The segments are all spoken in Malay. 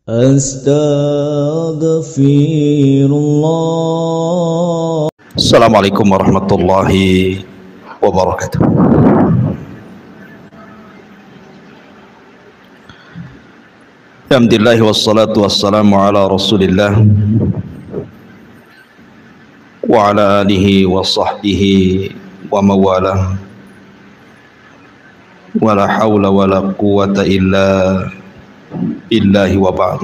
Astaghfirullah. Assalamualaikum warahmatullahi wabarakatuh. Alhamdulillah wassalatu wassalamu ala Rasulillah wa ala alihi wa sahbihi wa mawalah. Wala hawla wala quwwata illa billahi wa ba'd.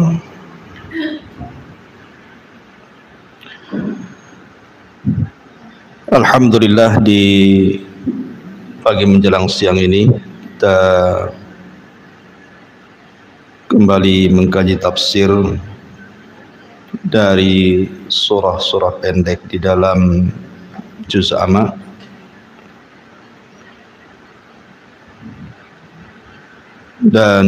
Alhamdulillah, di pagi menjelang siang ini kita kembali mengkaji tafsir dari surah-surah pendek di dalam juz amma. Dan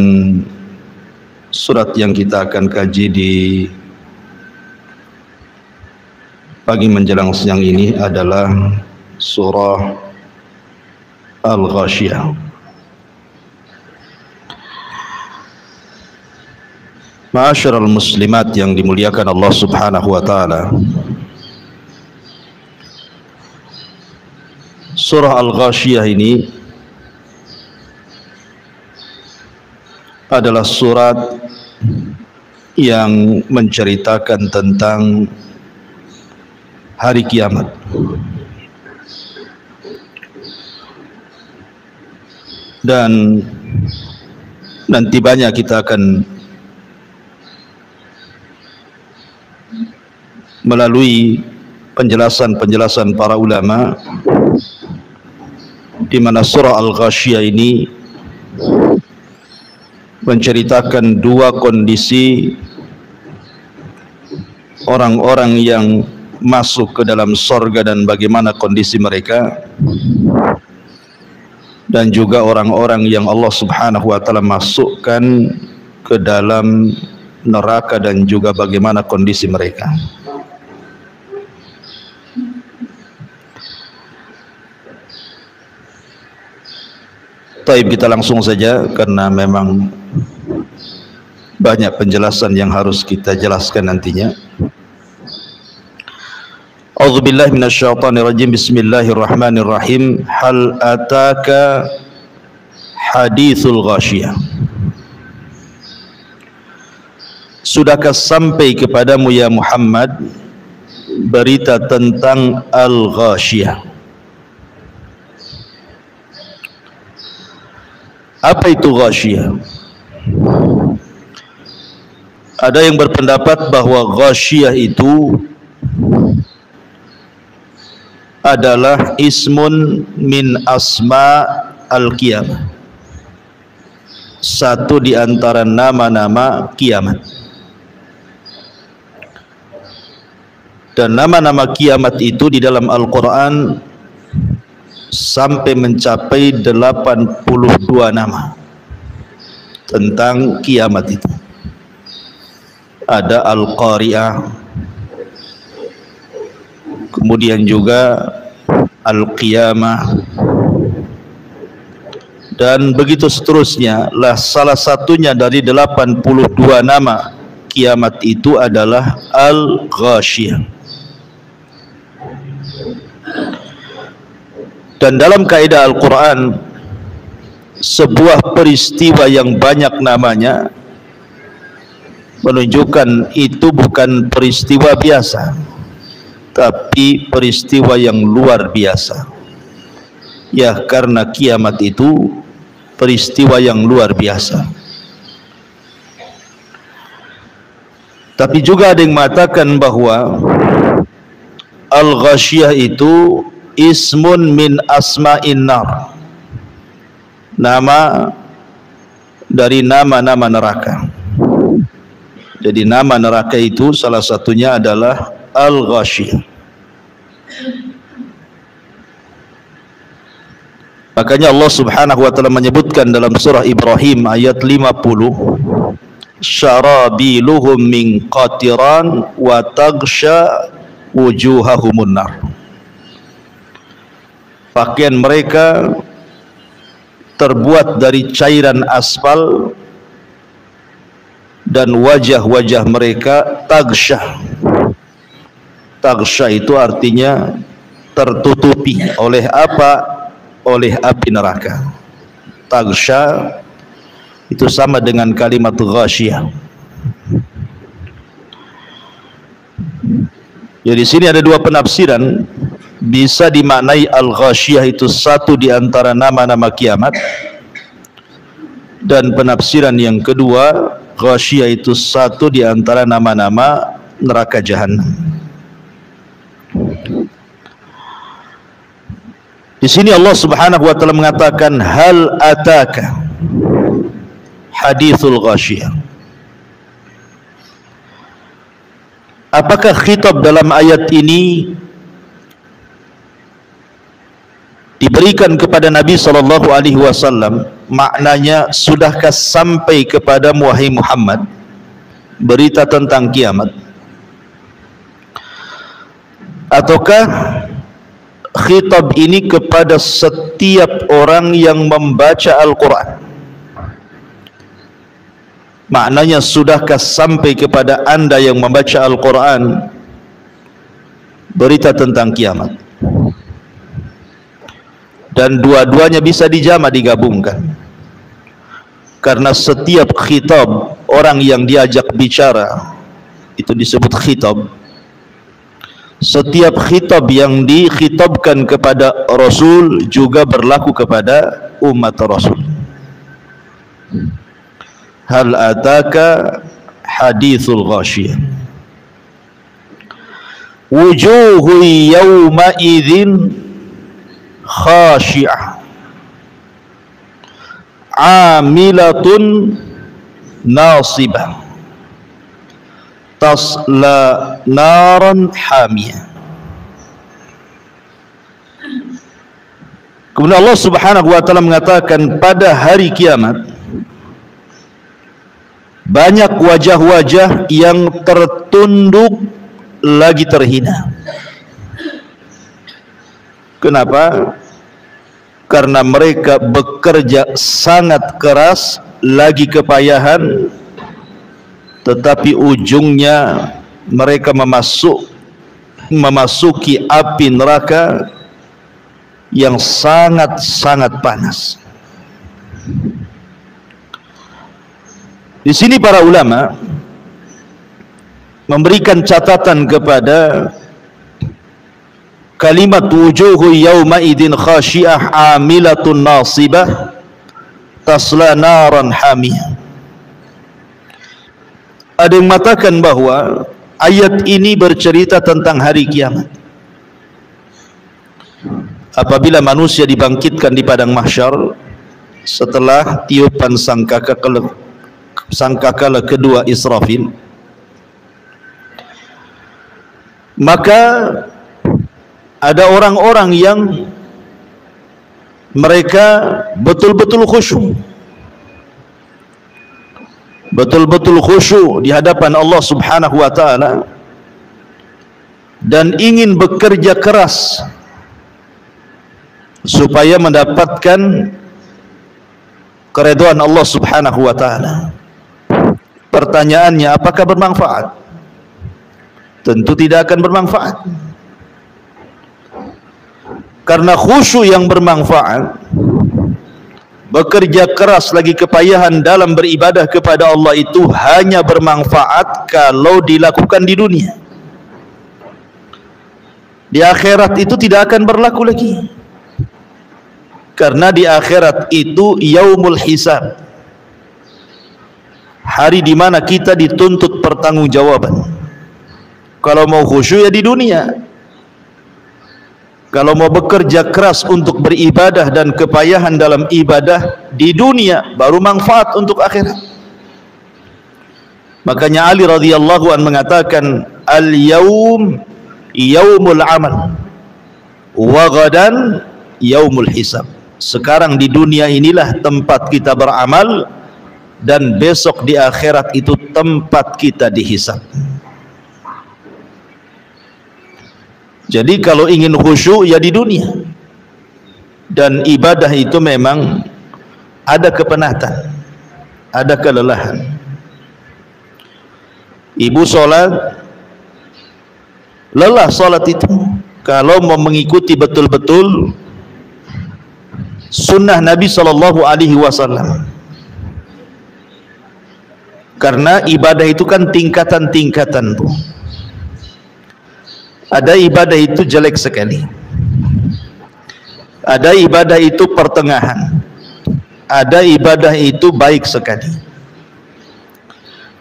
surat yang kita akan kaji di pagi menjelang siang ini adalah surah Al-Ghashiyah. Ma'asyiral muslimat yang dimuliakan Allah Subhanahu wa taala. Surah Al-Ghashiyah ini adalah surat yang menceritakan tentang hari kiamat. Dan nanti banyak kita akan melalui penjelasan-penjelasan para ulama di mana surah Al-Ghashiyah ini menceritakan dua kondisi orang-orang yang masuk ke dalam surga dan bagaimana kondisi mereka, dan juga orang-orang yang Allah Subhanahu wa taala masukkan ke dalam neraka dan juga bagaimana kondisi mereka. Taib, kita langsung saja karena memang banyak penjelasan yang harus kita jelaskan nantinya. A'udzubillahi minasyaitonirrajim. Bismillahirrahmanirrahim. Hal ataka hadithul ghashiyah. Sudahkah sampai kepadamu ya Muhammad berita tentang Al-Ghashiyah? Apa itu Ghashiyah? Ada yang berpendapat bahwa Ghashiyah itu adalah ismun min asma al-qiyamah, satu di antara nama-nama kiamat. Dan nama-nama kiamat itu di dalam Al-Quran sampai mencapai 82 nama tentang kiamat itu. Ada Al-Qari'ah, kemudian juga Al-Qiyamah, dan begitu seterusnya. Lah salah satunya dari 82 nama kiamat itu adalah Al-Ghashiyah. Dan dalam kaidah Al-Quran, sebuah peristiwa yang banyak namanya menunjukkan itu bukan peristiwa biasa, tapi peristiwa yang luar biasa. Ya, karena kiamat itu peristiwa yang luar biasa. Tapi juga ada yang mengatakan bahwa Al-Ghashiyah itu ismun min asma'in nar, nama dari nama-nama neraka. Jadi nama neraka itu salah satunya adalah Al-Ghashiyah. Makanya Allah Subhanahu wa taala menyebutkan dalam surah Ibrahim ayat 50, syarabiluhum min qatiran wa taghsha wujuhahumun nar. Pakaian mereka terbuat dari cairan aspal dan wajah-wajah mereka taghsyah. Taghsyah itu artinya tertutupi oleh apa? Oleh api neraka. Taghsyah itu sama dengan kalimat ghasyiyah. Jadi di sini ada dua penafsiran. Bisa dimaknai al-ghasyiyah itu satu di antara nama-nama kiamat, dan penafsiran yang kedua, ghasyiyah itu satu di antara nama-nama neraka jahanam. Di sini Allah Subhanahu wa taala mengatakan hal ataka hadithul ghasyiyah. Apakah khitab dalam ayat ini diberikan kepada Nabi sallallahu alaihi wasallam? Maknanya, sudahkah sampai kepada wahai Muhammad berita tentang kiamat? Ataukah khitab ini kepada setiap orang yang membaca Al-Quran? Maknanya, sudahkah sampai kepada anda yang membaca Al-Quran berita tentang kiamat? Dan dua-duanya bisa dijama, digabungkan, karena setiap khitab orang yang diajak bicara itu disebut khitab. Setiap khitab yang dikhitabkan kepada Rasul juga berlaku kepada umat Rasul. Hal ataka hadithul ghasyiyah wujuhu yawma idzin khashi'ah amilatun nasibah tasla naran hamiyah. Kemudian Allah Subhanahu wa taala mengatakan pada hari kiamat banyak wajah-wajah yang tertunduk lagi terhina. Kenapa? Karena mereka bekerja sangat keras, lagi kepayahan, tetapi ujungnya mereka memasuki api neraka yang sangat-sangat panas. Di sini para ulama memberikan catatan kepada kalimat wujuhu yawma idin khasyiah amilatun nasibah tasla naran hamiyah. Ada yang mengatakan bahwa ayat ini bercerita tentang hari kiamat. Apabila manusia dibangkitkan di padang mahsyar setelah tiupan sangkakala kedua Israfil, maka ada orang-orang yang mereka betul-betul khusyuk, betul-betul khusyuk di hadapan Allah Subhanahu wa taala dan ingin bekerja keras supaya mendapatkan keridhaan Allah Subhanahu wa taala. Pertanyaannya, apakah bermanfaat? Tentu tidak akan bermanfaat. Karena khusyuk yang bermanfaat, bekerja keras lagi kepayahan dalam beribadah kepada Allah itu hanya bermanfaat kalau dilakukan di dunia. Di akhirat itu tidak akan berlaku lagi. Karena di akhirat itu yaumul hisab, hari di mana kita dituntut pertanggungjawaban. Kalau mau khusyuk ya di dunia. Kalau mau bekerja keras untuk beribadah dan kepayahan dalam ibadah di dunia, baru manfaat untuk akhirat. Makanya Ali radhiyallahu anhu mengatakan, al-yaum yaumul amal wa ghadan yaumul hisab. Sekarang di dunia inilah tempat kita beramal, dan besok di akhirat itu tempat kita dihisab. Jadi kalau ingin khusyuk ya di dunia, dan ibadah itu memang ada kepenatan, ada kelelahan. Ibu solat, lelah solat itu. Kalau mau mengikuti betul-betul sunnah Nabi SAW. Karena ibadah itu kan tingkatan-tingkatan tuh. Ada ibadah itu jelek sekali, ada ibadah itu pertengahan, ada ibadah itu baik sekali,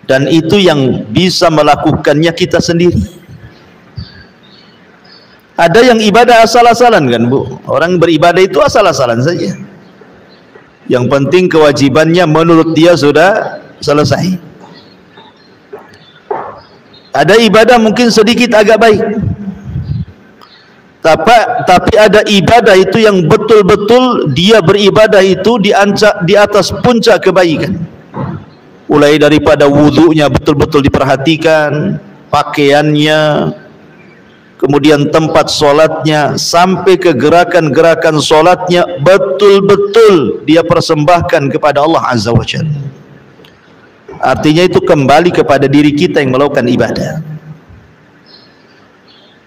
dan itu yang bisa melakukannya kita sendiri. Ada yang ibadah asal-asalan kan Bu, orang beribadah itu asal-asalan saja, yang penting kewajibannya menurut dia sudah selesai. Ada ibadah mungkin sedikit agak baik, tapi ada ibadah itu yang betul-betul dia beribadah itu di atas puncak kebaikan. Mulai daripada wudunya betul-betul diperhatikan, pakaiannya, kemudian tempat solatnya, sampai ke gerakan-gerakan solatnya betul-betul dia persembahkan kepada Allah Azza wa Jalla. Artinya itu kembali kepada diri kita yang melakukan ibadah.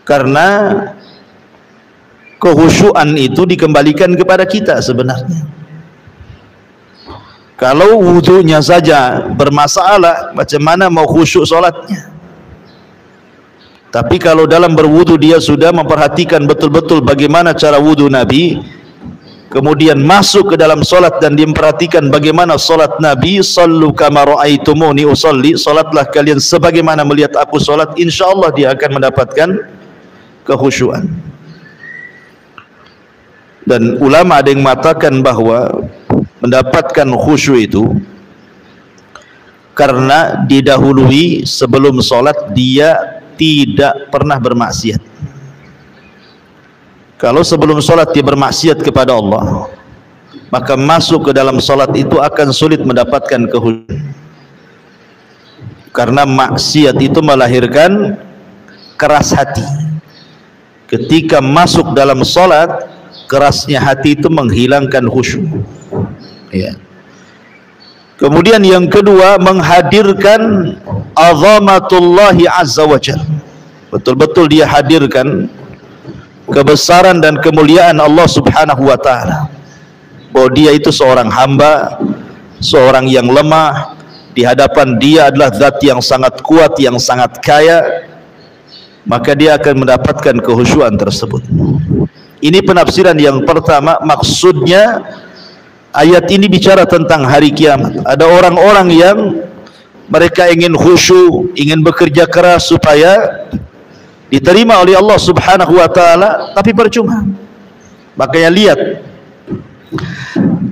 Karena kehusyuan itu dikembalikan kepada kita sebenarnya. Kalau wudunya saja bermasalah, macam mana mau khusyuk solatnya? Tapi kalau dalam berwudu dia sudah memperhatikan betul-betul bagaimana cara wudu Nabi, kemudian masuk ke dalam solat dan dia memperhatikan bagaimana solat Nabi, sallu kama ra'aitumuni usalli, solatlah kalian sebagaimana melihat aku solat, insyaallah dia akan mendapatkan kekhusyuan. Dan ulama ada yang mengatakan bahwa mendapatkan khusyuk itu karena didahului sebelum solat dia tidak pernah bermaksiat. Kalau sebelum solat dia bermaksiat kepada Allah, maka masuk ke dalam solat itu akan sulit mendapatkan kekhusyuan. Karena maksiat itu melahirkan keras hati. Ketika masuk dalam solat, kerasnya hati itu menghilangkan khusyuk. Ya. Kemudian yang kedua, menghadirkan azamatullahi azza wa jalla. Betul-betul dia hadirkan kebesaran dan kemuliaan Allah subhanahu wa ta'ala, bahwa dia itu seorang hamba, seorang yang lemah, di hadapan dia adalah zat yang sangat kuat, yang sangat kaya, maka dia akan mendapatkan kehusyuan tersebut. Ini penafsiran yang pertama. Maksudnya ayat ini bicara tentang hari kiamat. Ada orang-orang yang mereka ingin khusyuk, ingin bekerja keras supaya diterima oleh Allah subhanahu wa ta'ala, tapi percuma. Makanya lihat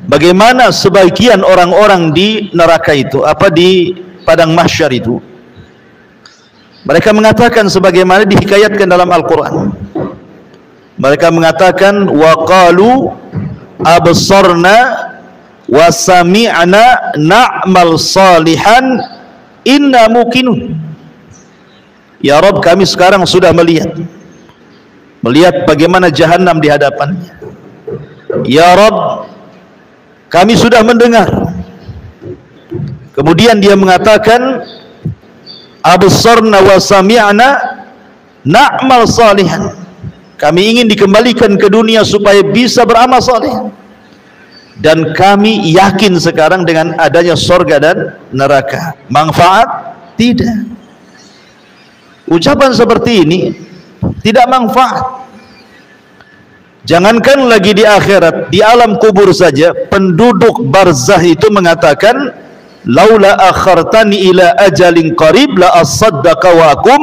bagaimana sebagian orang-orang di neraka itu, di padang mahsyar itu, mereka mengatakan sebagaimana dihikayatkan dalam Al-Quran. Mereka mengatakan, wa qalu absarna wa sami'na na'mal salihan inna muqinun. Ya Rabb, kami sekarang sudah melihat bagaimana jahanam di hadapannya. Ya Rabb, kami sudah mendengar. Kemudian dia mengatakan, absarna wa sami'na na'mal salihan. Kami ingin dikembalikan ke dunia supaya bisa beramal saleh. Dan kami yakin sekarang dengan adanya surga dan neraka. Manfaat? Tidak. Ucapan seperti ini tidak manfaat. Jangankan lagi di akhirat, di alam kubur saja penduduk barzah itu mengatakan, laula akhartani ila ajalin qarib la asaddaqa wa akum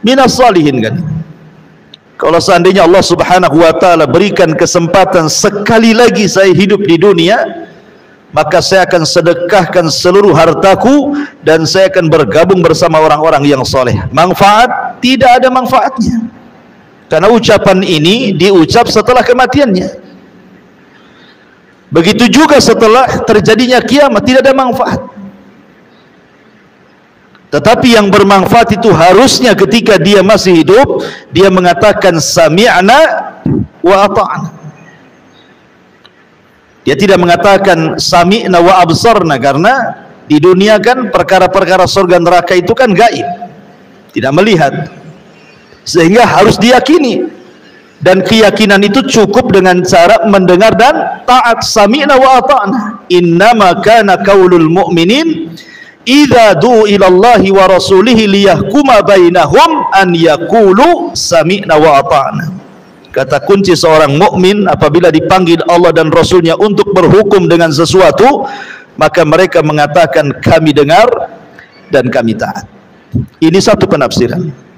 minas salihin. Kan, kalau seandainya Allah subhanahu wa ta'ala berikan kesempatan sekali lagi saya hidup di dunia, maka saya akan sedekahkan seluruh hartaku dan saya akan bergabung bersama orang-orang yang soleh. Manfaat? Tidak ada manfaatnya, karena ucapan ini diucap setelah kematiannya. Begitu juga setelah terjadinya kiamat, tidak ada manfaat. Tetapi yang bermanfaat itu harusnya ketika dia masih hidup, dia mengatakan sami'na wa ata'na. Dia tidak mengatakan sami'na wa absarna, karena Di dunia kan perkara-perkara surga neraka itu kan gaib, tidak melihat, sehingga harus diyakini, dan keyakinan itu cukup dengan cara mendengar dan taat. Sami'na wa ata'na. Innama kana qaulul mu'minin idza du'u ila Allahi wa rasulihi liyahkuma bainahum an yaqulu sami'na wa ata'na. Kata kunci seorang mukmin apabila dipanggil Allah dan Rasulnya untuk berhukum dengan sesuatu, maka mereka mengatakan kami dengar dan kami taat. Ini satu penafsiran.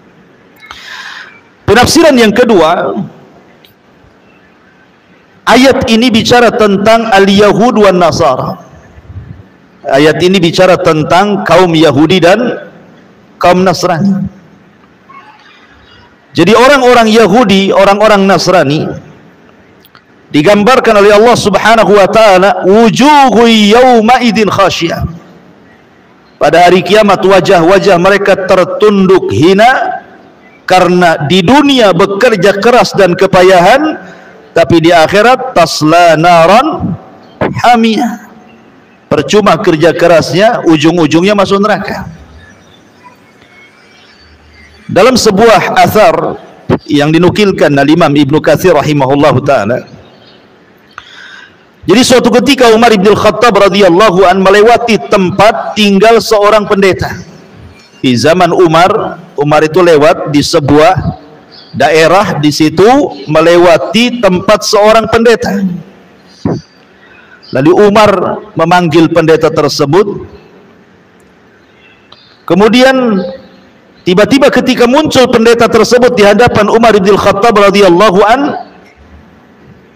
Penafsiran yang kedua, ayat ini bicara tentang al-Yahud wan Nasara. Ayat ini bicara tentang kaum Yahudi dan kaum Nasrani. Jadi orang-orang Yahudi, orang-orang Nasrani digambarkan oleh Allah Subhanahu wa taala, wujuhu yauma idzin khasyiyah. Pada hari kiamat wajah-wajah mereka tertunduk hina karena di dunia bekerja keras dan kepayahan, tapi di akhirat tasla naran hamiyah. Percuma kerja kerasnya, ujung-ujungnya masuk neraka. Dalam sebuah athar yang dinukilkan oleh Imam Ibnu Katsir rahimahullahu taala, jadi suatu ketika Umar bin Khattab radhiyallahu an melewati tempat tinggal seorang pendeta. Di zaman Umar itu lewat di sebuah daerah, di situ melewati tempat seorang pendeta. Lalu Umar memanggil pendeta tersebut. Kemudian tiba-tiba ketika muncul pendeta tersebut di hadapan Umar bin Khattab radhiyallahu an,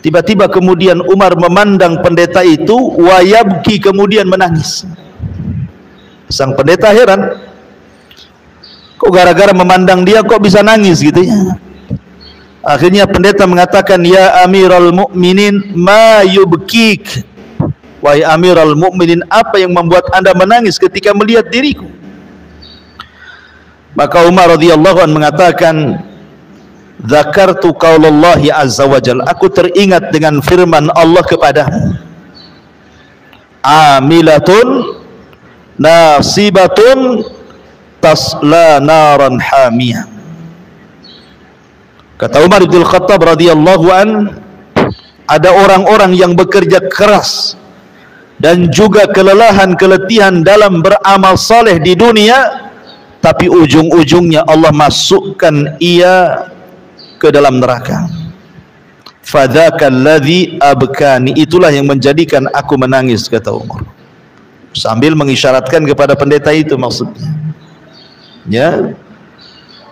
tiba-tiba kemudian Umar memandang pendeta itu, wayabki, kemudian menangis. Sang pendeta heran, kok gara-gara memandang dia kok bisa nangis gitu ya. Akhirnya pendeta mengatakan, ya Amiral Mukminin, ma yubkik. Wahai Amiral Mukminin, apa yang membuat anda menangis ketika melihat diriku? Maka Umar radhiyallahu anhu mengatakan, dzakartu qaulallahi azza wajalla, aku teringat dengan firman Allah kepadamu, amilatun nasibatun tasla naran hamiyah. Kata Umar bin Khattab radhiyallahu an, ada orang-orang yang bekerja keras dan juga keletihan dalam beramal saleh di dunia, tapi ujung-ujungnya Allah masukkan ia ke dalam neraka. Fadzakal ladzi abkani, itulah yang menjadikan aku menangis, kata Umar, sambil mengisyaratkan kepada pendeta itu maksudnya. Ya.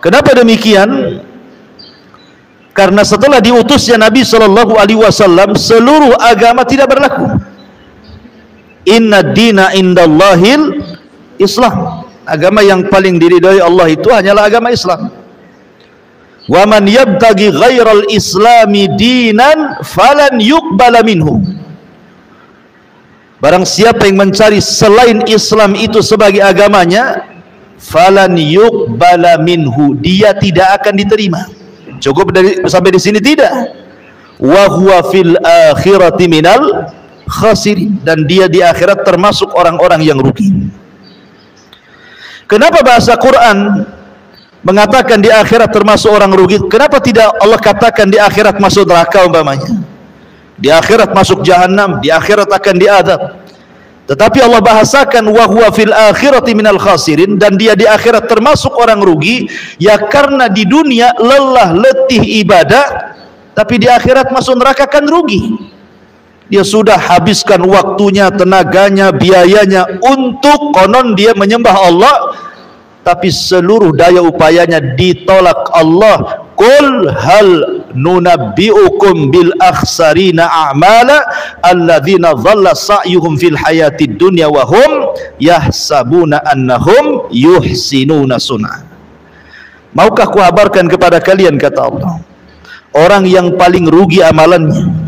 Kenapa demikian? Karena setelah diutusnya Nabi sallallahu alaihi wasallam, seluruh agama tidak berlaku. Inna dina indallahil Islam. Agama yang paling diridhai Allah itu hanyalah agama Islam. Wa man yabtaghi ghairal islami dinan falan yuqbala minhu. Barang siapa yang mencari selain Islam itu sebagai agamanya, falan yuqbala minhu, dia tidak akan diterima. Cukup sampai di sini tidak. Wa huwa fil akhirati minal khasirin, dan dia di akhirat termasuk orang-orang yang rugi. Kenapa bahasa Quran mengatakan di akhirat termasuk orang rugi? Kenapa tidak Allah katakan di akhirat masuk neraka umpamanya? Di akhirat masuk jahanam, di akhirat akan diadab. Tetapi Allah bahasakan wa huwa fil akhirati minal khasirin, dan dia di akhirat termasuk orang rugi, ya karena di dunia lelah letih ibadah, tapi di akhirat masuk neraka kan rugi. Dia sudah habiskan waktunya, tenaganya, biayanya untuk konon dia menyembah Allah, tapi seluruh daya upayanya ditolak Allah. Qul hal nunabbi'ukum bil akhsarina a'mala alladzina dhalla sa'yuhum fil hayatid dunya wa hum yahsabuna annahum yuhsinuna sun'a. Maukah kuhabarkan kepada kalian, kata Allah, orang yang paling rugi amalannya,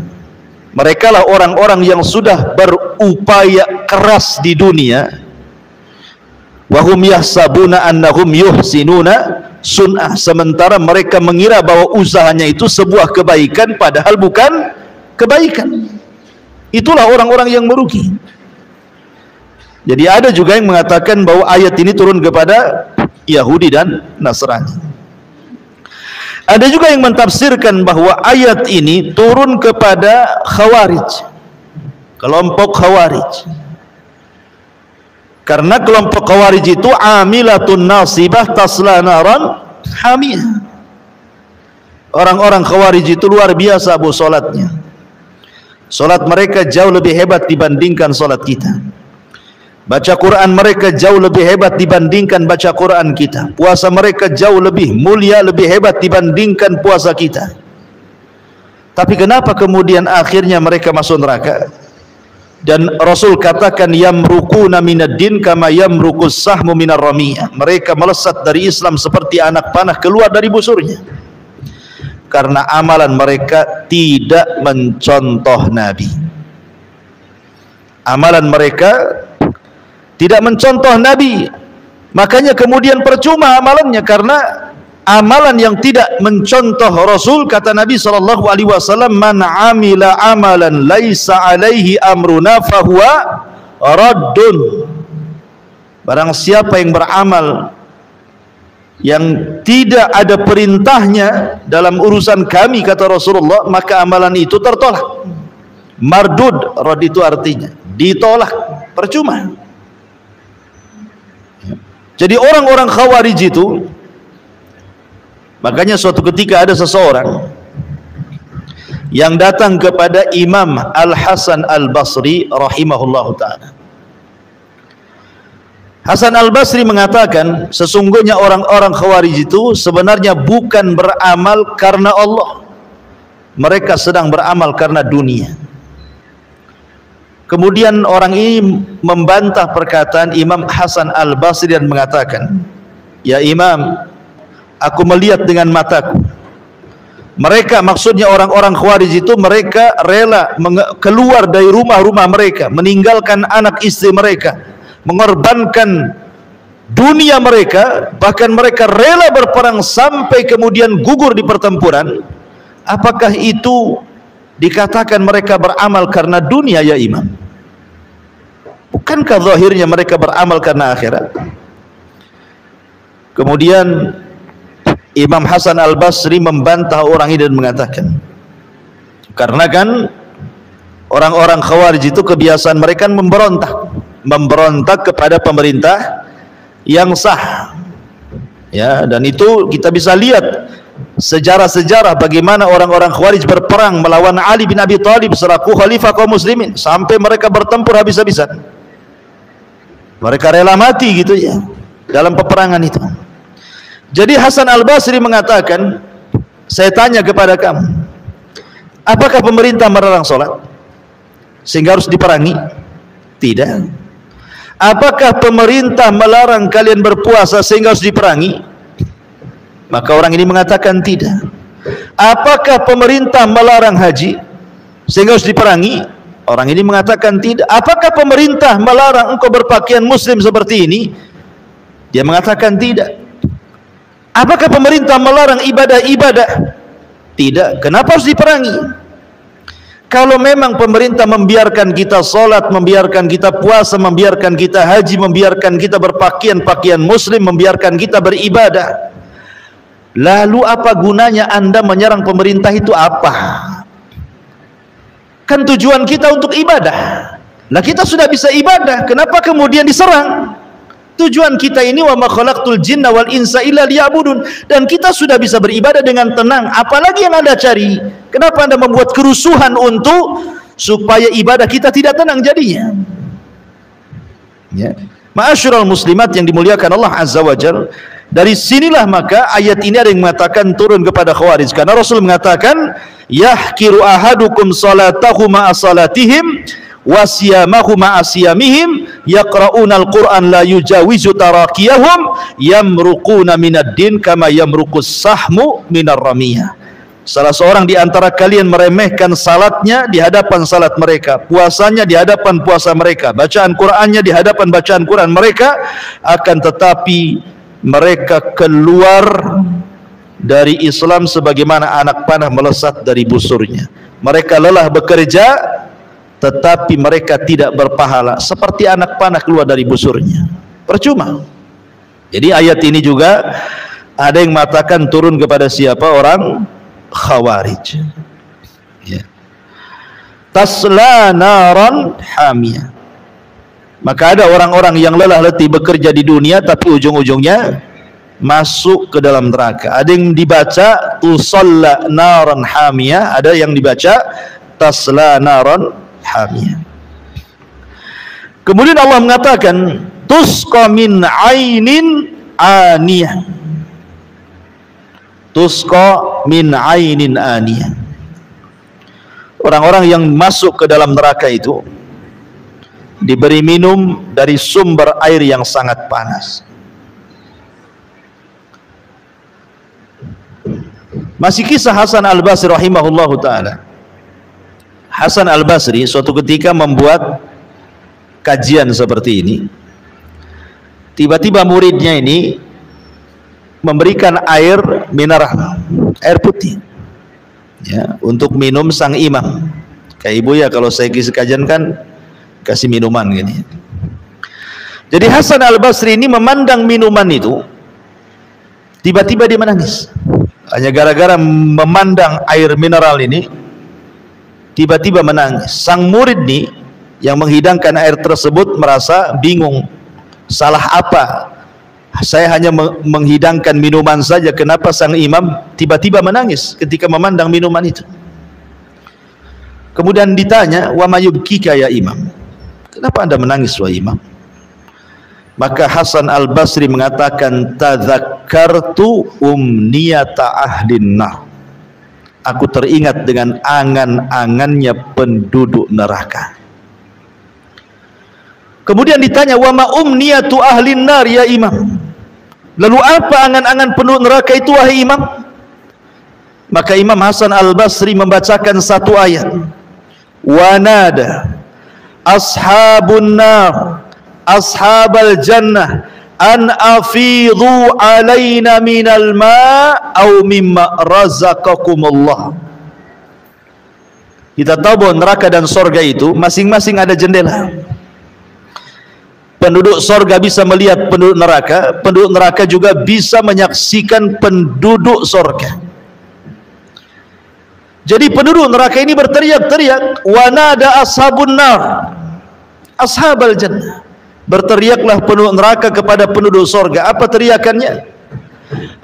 mereka lah orang-orang yang sudah berupaya keras di dunia, wa hum yahsabuna annahum yuhsinuna sun'ah, sementara mereka mengira bahwa usahanya itu sebuah kebaikan, padahal bukan kebaikan. Itulah orang-orang yang merugi. Jadi ada juga yang mengatakan bahwa ayat ini turun kepada Yahudi dan Nasrani. Ada juga yang mentafsirkan bahwa ayat ini turun kepada Khawarij, kelompok Khawarij. Karena kelompok Khawarij itu amilatun nasibah tasla naran hamiyah. Orang-orang Khawarij itu luar biasa bu solatnya. Solat mereka jauh lebih hebat dibandingkan solat kita. Baca Quran mereka jauh lebih hebat dibandingkan baca Quran kita. Puasa mereka jauh lebih mulia, lebih hebat dibandingkan puasa kita. Tapi kenapa kemudian akhirnya mereka masuk neraka? Dan Rasul katakan yamruquna minad-din kama yamruqus sahmu minar ramiyah. Mereka melesat dari Islam seperti anak panah keluar dari busurnya. Karena amalan mereka tidak mencontoh Nabi. Amalan mereka tidak mencontoh Nabi, makanya kemudian percuma amalannya, karena amalan yang tidak mencontoh Rasul. Kata Nabi SAW, man amila amalan laisa alaihi amruna fahuwa raddun. Barang siapa yang beramal yang tidak ada perintahnya dalam urusan kami, kata Rasulullah, maka amalan itu tertolak. Mardud, rad itu artinya ditolak, percuma. Jadi orang-orang Khawarij itu, makanya suatu ketika ada seseorang yang datang kepada Imam Al-Hasan Al-Basri rahimahullahu ta'ala. Hasan Al-Basri mengatakan, sesungguhnya orang-orang Khawarij itu sebenarnya bukan beramal karena Allah, mereka sedang beramal karena dunia. Kemudian orang ini membantah perkataan Imam Hasan Al-Basri dan mengatakan, ya Imam, aku melihat dengan mataku, mereka, maksudnya orang-orang Khawarij itu, mereka rela keluar dari rumah-rumah mereka, meninggalkan anak istri mereka, mengorbankan dunia mereka, bahkan mereka rela berperang sampai kemudian gugur di pertempuran. Apakah itu dikatakan mereka beramal karena dunia ya Imam? Bukankah zahirnya mereka beramal karena akhirat? Kemudian Imam Hasan Al-Basri membantah orang ini dan mengatakan, karena kan orang-orang Khawarij itu kebiasaan mereka memberontak kepada pemerintah yang sah, ya, dan itu kita bisa lihat sejarah-sejarah bagaimana orang-orang Khawarij berperang melawan Ali bin Abi Thalib selaku khalifah kaum muslimin, sampai mereka bertempur habis-habisan. Mereka rela mati gitu ya dalam peperangan itu. Jadi Hasan Al-Basri mengatakan, saya tanya kepada kamu, apakah pemerintah melarang sholat sehingga harus diperangi? Tidak. Apakah pemerintah melarang kalian berpuasa sehingga harus diperangi? Maka orang ini mengatakan tidak. Apakah pemerintah melarang haji sehingga harus diperangi? Orang ini mengatakan tidak. Apakah pemerintah melarang engkau berpakaian muslim seperti ini? Dia mengatakan tidak. Apakah pemerintah melarang ibadah-ibadah? Tidak. Kenapa harus diperangi? Kalau memang pemerintah membiarkan kita sholat, membiarkan kita puasa, membiarkan kita haji, membiarkan kita berpakaian muslim, membiarkan kita beribadah, lalu apa gunanya Anda menyerang pemerintah itu? Apa? Kan tujuan kita untuk ibadah. Nah, kita sudah bisa ibadah, kenapa kemudian diserang? Tujuan kita ini wa ma khalaqtul jinna wal insa illa liya'budun, dan kita sudah bisa beribadah dengan tenang. Apalagi yang Anda cari? Kenapa Anda membuat kerusuhan untuk supaya ibadah kita tidak tenang jadinya? Ya. Ma'asyiral muslimat yang dimuliakan Allah Azza wa Jalla, dari sinilah maka ayat ini ada yang mengatakan turun kepada Khawarij, karena Rasul mengatakan yahkiru ahadukum salatahu ma'a salatihim wa siyamahu ma'a siyamihim yaqra'una al-Qur'an la yujawizu tarakiyahum yamruquna minad-din kama yamruqus sahmu minar ramiyah. Salah seorang di antara kalian meremehkan salatnya di hadapan salat mereka, puasanya di hadapan puasa mereka, bacaan Qur'annya di hadapan bacaan Qur'an mereka, akan tetapi mereka keluar dari Islam sebagaimana anak panah melesat dari busurnya. Mereka lelah bekerja, tetapi mereka tidak berpahala, seperti anak panah keluar dari busurnya. Percuma. Jadi ayat ini juga ada yang mengatakan turun kepada siapa? Orang Khawarij. Ya. Tasla naran hamiyah. Maka ada orang-orang yang lelah letih bekerja di dunia, tapi ujung-ujungnya masuk ke dalam neraka. Ada yang dibaca tusalla naran hamiyah, ada yang dibaca tasla naran hamiyah. Kemudian Allah mengatakan tusqa min ainin aniyah. Tusqa min ainin aniyah. Orang-orang yang masuk ke dalam neraka itu diberi minum dari sumber air yang sangat panas. Masih kisah Hasan Al-Basri rahimahullahu ta'ala. Hasan Al-Basri suatu ketika membuat kajian seperti ini. Tiba-tiba muridnya ini memberikan air mineral, air putih, ya, untuk minum sang imam. Kayak ibu ya, kalau saya kisah kajian kan kasih minuman gini. Jadi Hasan Al-Basri ini memandang minuman itu, tiba-tiba dia menangis. Hanya gara-gara memandang air mineral ini, tiba-tiba menangis. Sang murid nih yang menghidangkan air tersebut merasa bingung, salah apa? Saya hanya menghidangkan minuman saja, kenapa sang imam tiba-tiba menangis ketika memandang minuman itu? Kemudian ditanya, wa mayubkika ya imam, kenapa anda menangis wahai imam? Maka Hasan Al-Basri mengatakan, tadzakkartu umniyata ahlin nar. Aku teringat dengan angan-angannya penduduk neraka. Kemudian ditanya, wa ma umniyatu ahlin nar ya imam, lalu apa angan-angan penduduk neraka itu wahai imam? Maka Imam Hasan Al-Basri membacakan satu ayat, wa nada ashabun nar ashabal jannah an afidhu alaina minal ma' au mimma razaqakumullah. Kita tahu bahwa neraka dan sorga itu masing-masing ada jendela. Penduduk sorga bisa melihat penduduk neraka juga bisa menyaksikan penduduk sorga. Jadi penduduk neraka ini berteriak-teriak, wa nada ashabun nar ashabal jannah. Berteriaklah penduduk neraka kepada penduduk sorga. Apa teriakannya?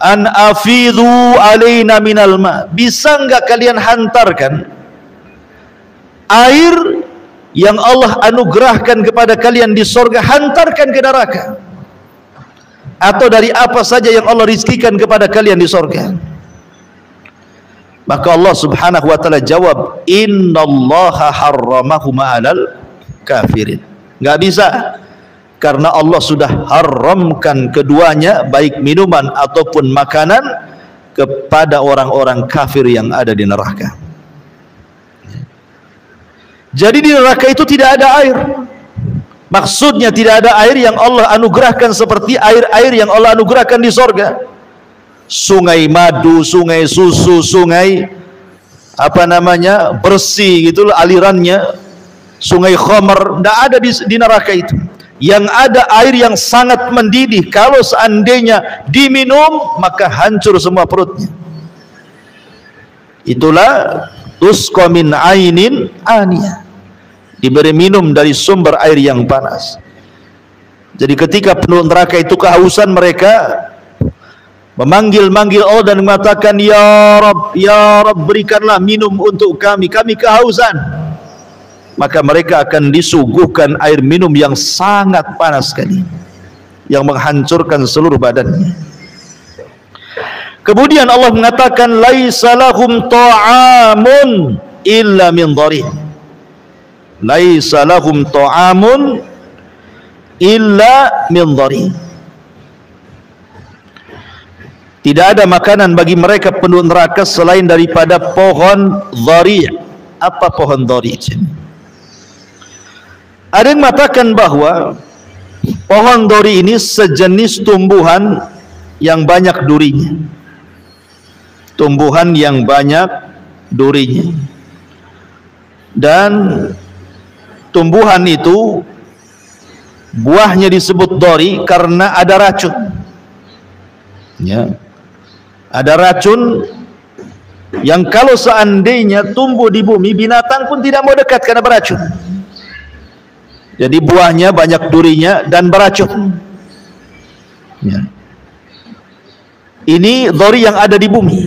An afidhu alaina minal ma. Bisa enggak kalian hantarkan air yang Allah anugerahkan kepada kalian di sorga, hantarkan ke neraka? Atau dari apa saja yang Allah rizkikan kepada kalian di sorga? Maka Allah subhanahu wa ta'ala jawab, innallaha harramahuma alal kafirin. Enggak bisa, karena Allah sudah haramkan keduanya, baik minuman ataupun makanan, kepada orang-orang kafir yang ada di neraka. Jadi di neraka itu tidak ada air. Maksudnya tidak ada air yang Allah anugerahkan seperti air-air yang Allah anugerahkan di sorga. Sungai madu, sungai susu, sungai bersih gitu alirannya, sungai khamar, tidak ada di neraka itu. Yang ada air yang sangat mendidih, kalau seandainya diminum maka hancur semua perutnya. Itulah tusqa min ainin aniyah, diberi minum dari sumber air yang panas. Jadi ketika penduduk neraka itu kehausan, mereka memanggil-manggil Allah dan mengatakan, ya Rabb, berikanlah minum untuk kami kehausan. Maka mereka akan disuguhkan air minum yang sangat panas sekali, yang menghancurkan seluruh badannya. Kemudian Allah mengatakan, laisa lahum ta'amun illa min dharih. Laisa lahum ta'amun illa min dharih. Tidak ada makanan bagi mereka penduduk neraka selain daripada pohon dhari'. Apa pohon dhari' ini? Ada yang mengatakan bahwa pohon dhari ini sejenis tumbuhan yang banyak durinya. Tumbuhan yang banyak durinya. Dan tumbuhan itu buahnya disebut dori karena ada racun. Ya. Ada racun yang kalau seandainya tumbuh di bumi, binatang pun tidak mau dekat karena beracun. Jadi buahnya banyak durinya dan beracun. Ya. Ini dhari yang ada di bumi.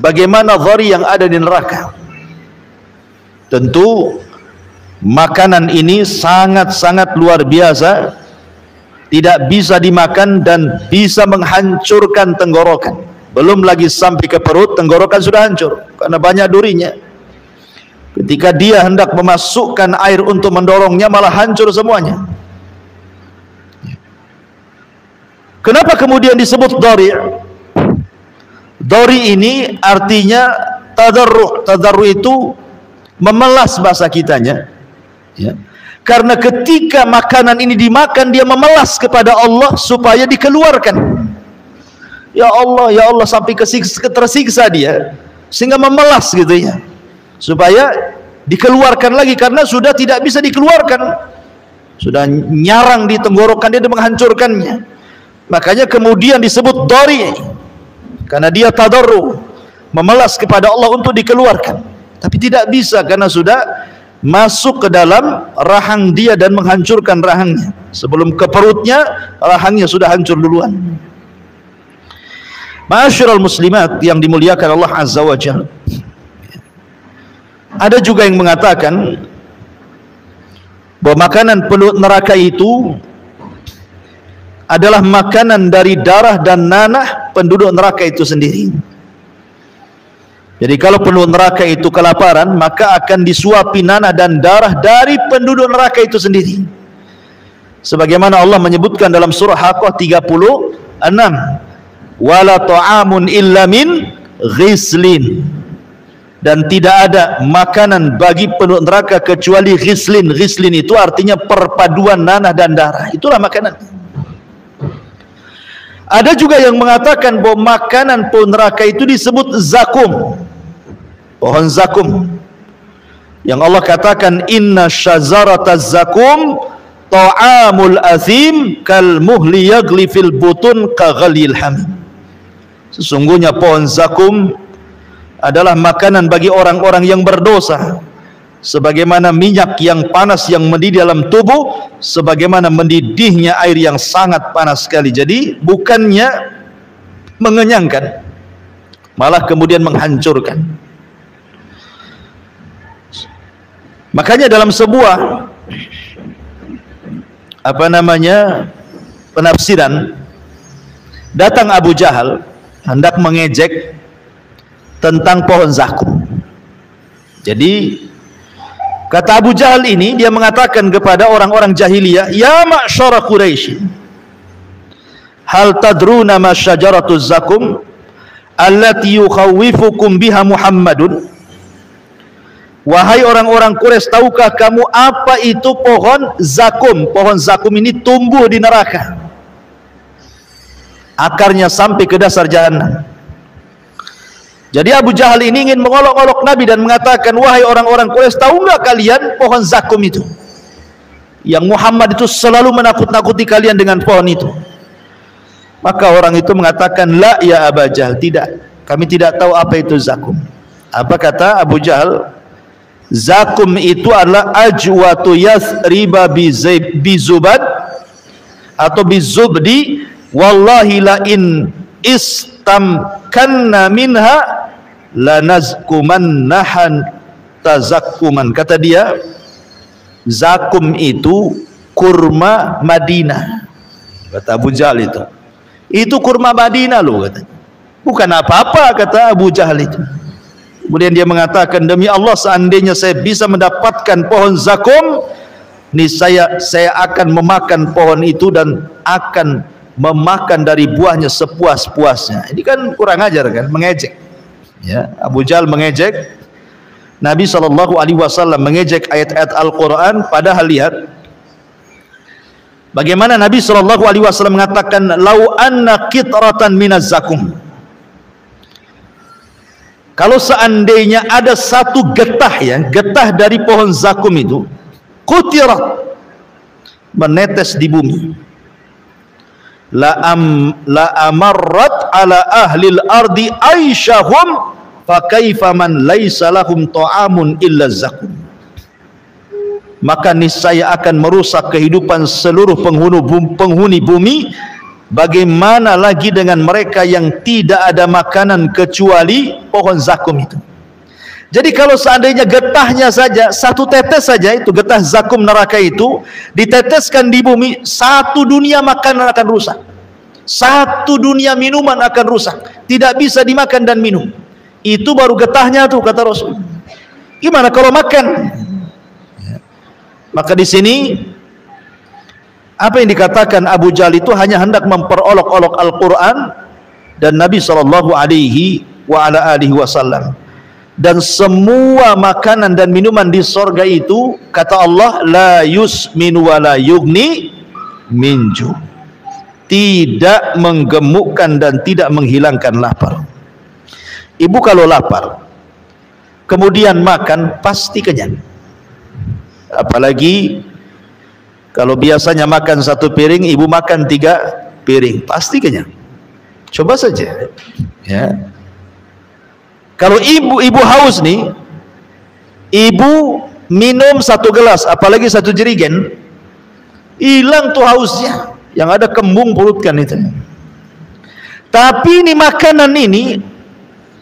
Bagaimana dhari yang ada di neraka? Tentu makanan ini sangat-sangat luar biasa, tidak bisa dimakan dan bisa menghancurkan tenggorokan. Belum lagi sampai ke perut, tenggorokan sudah hancur karena banyak durinya. Ketika dia hendak memasukkan air untuk mendorongnya, malah hancur semuanya. Kenapa kemudian disebut dhari? Dhari ini artinya tadarru'. Tadarru' itu memelas bahasa kitanya. Ya. Karena ketika makanan ini dimakan, dia memelas kepada Allah supaya dikeluarkan. Ya Allah sampai tersiksa dia, sehingga memelas gitu ya, supaya dikeluarkan lagi karena sudah tidak bisa dikeluarkan, sudah nyarang di tenggorokan dia dan menghancurkannya. Makanya kemudian disebut dhari, karena dia tadarru, memelas kepada Allah untuk dikeluarkan, tapi tidak bisa karena sudah masuk ke dalam rahang dia dan menghancurkan rahangnya. Sebelum ke perutnya, rahangnya sudah hancur duluan. Ma'asyiral muslimat yang dimuliakan Allah Azza wa Jalla, ada juga yang mengatakan bahwa makanan penduduk neraka itu adalah makanan dari darah dan nanah penduduk neraka itu sendiri. Jadi kalau penduduk neraka itu kelaparan, maka akan disuapi nanah dan darah dari penduduk neraka itu sendiri. Sebagaimana Allah menyebutkan dalam surah Haqqah 36, wala ta'amun illa min ghislin, dan tidak ada makanan bagi penduduk neraka kecuali ghislin. Ghislin itu artinya perpaduan nanah dan darah, itulah makanan. Ada juga yang mengatakan bahwa makanan penduduk neraka itu disebut zakum, pohon zakum, yang Allah katakan inna syajarataz zakum ta'amul athim kal muhli yagli fil butun ka ghalil hamim. Sesungguhnya pohon zakum adalah makanan bagi orang-orang yang berdosa, sebagaimana minyak yang panas yang mendidih dalam tubuh, sebagaimana mendidihnya air yang sangat panas sekali. Jadi bukannya mengenyangkan, malah kemudian menghancurkan. Makanya dalam sebuah penafsiran, datang Abu Jahal hendak mengejek tentang pohon zakum. Jadi kata Abu Jahal ini, dia mengatakan kepada orang-orang jahiliyah, ya ma'syara Quraisy, hal tadruna ma syajaratuz zakum allati yukhawifukum biha Muhammadun. Wahai orang-orang Quraisy, tahukah kamu apa itu pohon zakum? Pohon zakum ini tumbuh di neraka, akarnya sampai ke dasar jahanam. Jadi Abu Jahal ini ingin mengolok-olok Nabi dan mengatakan, wahai orang-orang Quraisy, tahu nggak kalian pohon zakum itu? Yang Muhammad itu selalu menakut-nakuti kalian dengan pohon itu. Maka orang itu mengatakan, la ya Abu Jahal, tidak, kami tidak tahu apa itu zakum. Apa kata Abu Jahal? Zakum itu adalah ajwatu yathriba bizubad atau bizubdi, wallahi la in istamkanna minha lanazkumannahan tazakkuman. Kata dia, zakum itu kurma Madinah. Kata Abu Jahal itu kurma Madinah loh, kata. Bukan apa-apa, kata Abu Jahal itu. Kemudian dia mengatakan, demi Allah, seandainya saya bisa mendapatkan pohon zakum, niscaya saya akan memakan pohon itu dan akan memakan dari buahnya sepuas-puasnya. Ini kan kurang ajar kan, mengejek. Ya, Abu Jahal mengejek Nabi SAW, mengejek ayat-ayat Al-Quran. Padahal lihat bagaimana Nabi SAW mengatakan, lau anna qitratan minaz zakum, kalau seandainya ada satu getah, ya, getah dari pohon zakum itu, qutirat, menetes di bumi. La amarrat ala ahlil ardi aisyahum fa kaifa man laisa lahum ta'amun illa zakum. Maka niscaya akan merusak kehidupan seluruh penghuni bumi. Bagaimana lagi dengan mereka yang tidak ada makanan kecuali pohon zakum itu. Jadi kalau seandainya getahnya saja, satu tetes saja, itu getah zakum neraka itu diteteskan di bumi, satu dunia makanan akan rusak, satu dunia minuman akan rusak, tidak bisa dimakan dan minum. Itu baru getahnya tuh, kata Rasul. Gimana kalau makan? Maka di sini apa yang dikatakan Abu Jahal itu hanya hendak memperolok-olok Al-Quran dan Nabi SAW. Dan semua makanan dan minuman di sorga itu, kata Allah, la yusmin wa la yugni minju, tidak menggemukkan dan tidak menghilangkan lapar. Ibu kalau lapar kemudian makan, pasti kenyang. Apalagi kalau biasanya makan satu piring, ibu makan 3 piring, pasti kenyang. Coba saja, ya. Kalau ibu haus nih, ibu minum 1 gelas, apalagi 1 jerigen, hilang tuh hausnya, yang ada kembung perut kan itu. Tapi ini makanan ini,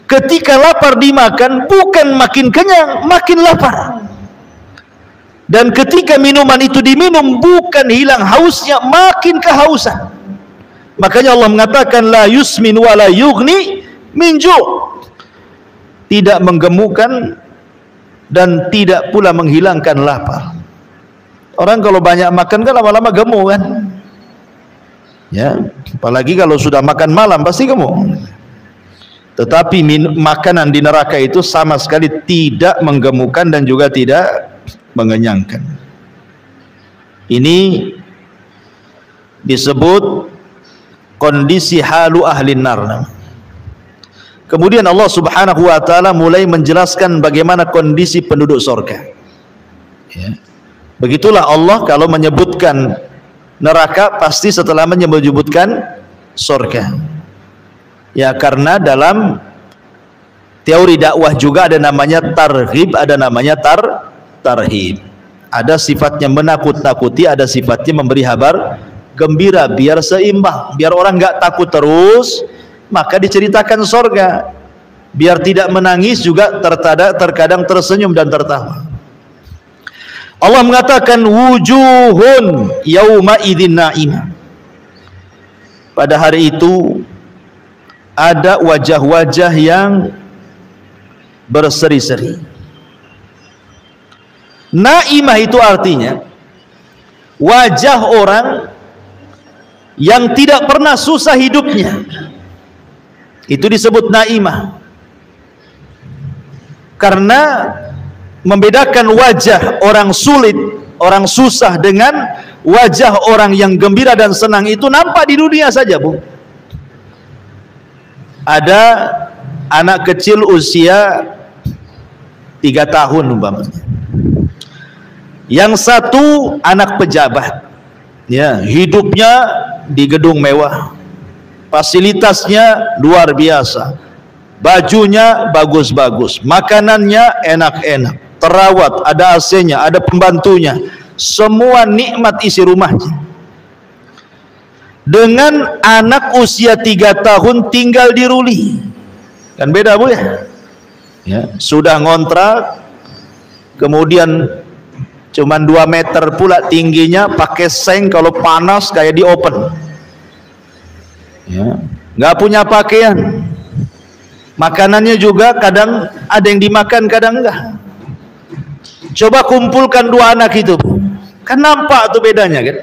ketika lapar dimakan, bukan makin kenyang, makin lapar. Dan ketika minuman itu diminum, bukan hilang hausnya, makin kehausan. Makanya Allah mengatakan la yusmin wa la yughni minju, tidak menggemukkan dan tidak pula menghilangkan lapar. Orang kalau banyak makan kan lama-lama gemuk kan, ya. Apalagi kalau sudah makan malam pasti gemuk. Tetapi makanan di neraka itu sama sekali tidak menggemukkan dan juga tidak mengenyangkan. Ini disebut kondisi halu ahli nar. Kemudian Allah Subhanahu wa taala mulai menjelaskan bagaimana kondisi penduduk surga. Ya. Begitulah Allah kalau menyebutkan neraka pasti setelah menyebutkan surga. Ya, karena dalam teori dakwah juga ada namanya targhib, ada namanya tarhib. Ada sifatnya menakut-nakuti, ada sifatnya memberi kabar gembira, biar seimbang, biar orang enggak takut terus, maka diceritakan surga. Biar tidak menangis juga terkadang tersenyum dan tertawa. Allah mengatakan wujuhun yauma idzin na'imah. Pada hari itu ada wajah-wajah yang berseri-seri. Naimah itu artinya wajah orang yang tidak pernah susah hidupnya, itu disebut naimah. Karena membedakan wajah orang sulit, orang susah dengan wajah orang yang gembira dan senang itu nampak di dunia saja, Bu. Ada anak kecil usia 3 tahun umpamanya, yang satu anak pejabat, ya, hidupnya di gedung mewah, fasilitasnya luar biasa, bajunya bagus-bagus, makanannya enak-enak, terawat, ada AC-nya, ada pembantunya, semua nikmat isi rumahnya. Dengan anak usia 3 tahun tinggal di Ruli, kan beda, Bu, ya? Ya, sudah ngontrak, kemudian cuman 2 meter pula tingginya, pakai seng, kalau panas kayak di open, ya, nggak punya pakaian, makanannya juga kadang ada yang dimakan, kadang enggak. Coba kumpulkan 2 anak itu, kan nampak tuh bedanya kan,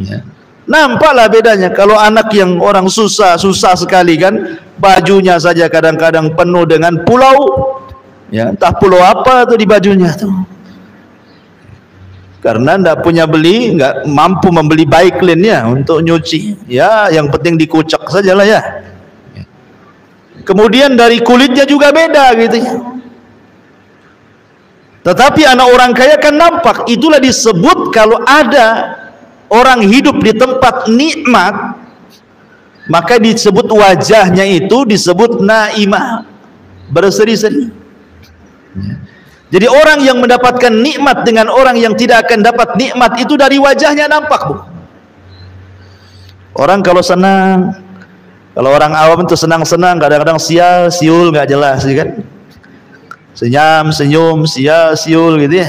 ya. Nampaklah bedanya. Kalau anak yang orang susah sekali kan, bajunya saja kadang-kadang penuh dengan pulau, ya, entah pulau apa tuh di bajunya tuh, karena ndak punya nggak mampu membeli Baiklin-nya untuk nyuci, ya, yang penting dikucek sajalah, ya. Kemudian dari kulitnya juga beda gitu, ya. Tetapi anak orang kaya kan nampak. Itulah disebut kalau ada orang hidup di tempat nikmat, maka disebut wajahnya itu disebut naimah, berseri-seri. Jadi orang yang mendapatkan nikmat dengan orang yang tidak akan dapat nikmat itu dari wajahnya nampak, Bu. Orang kalau senang, kalau orang awam itu senang-senang, kadang-kadang siul nggak jelas, kan? Senyum, senyum, siul gitu ya.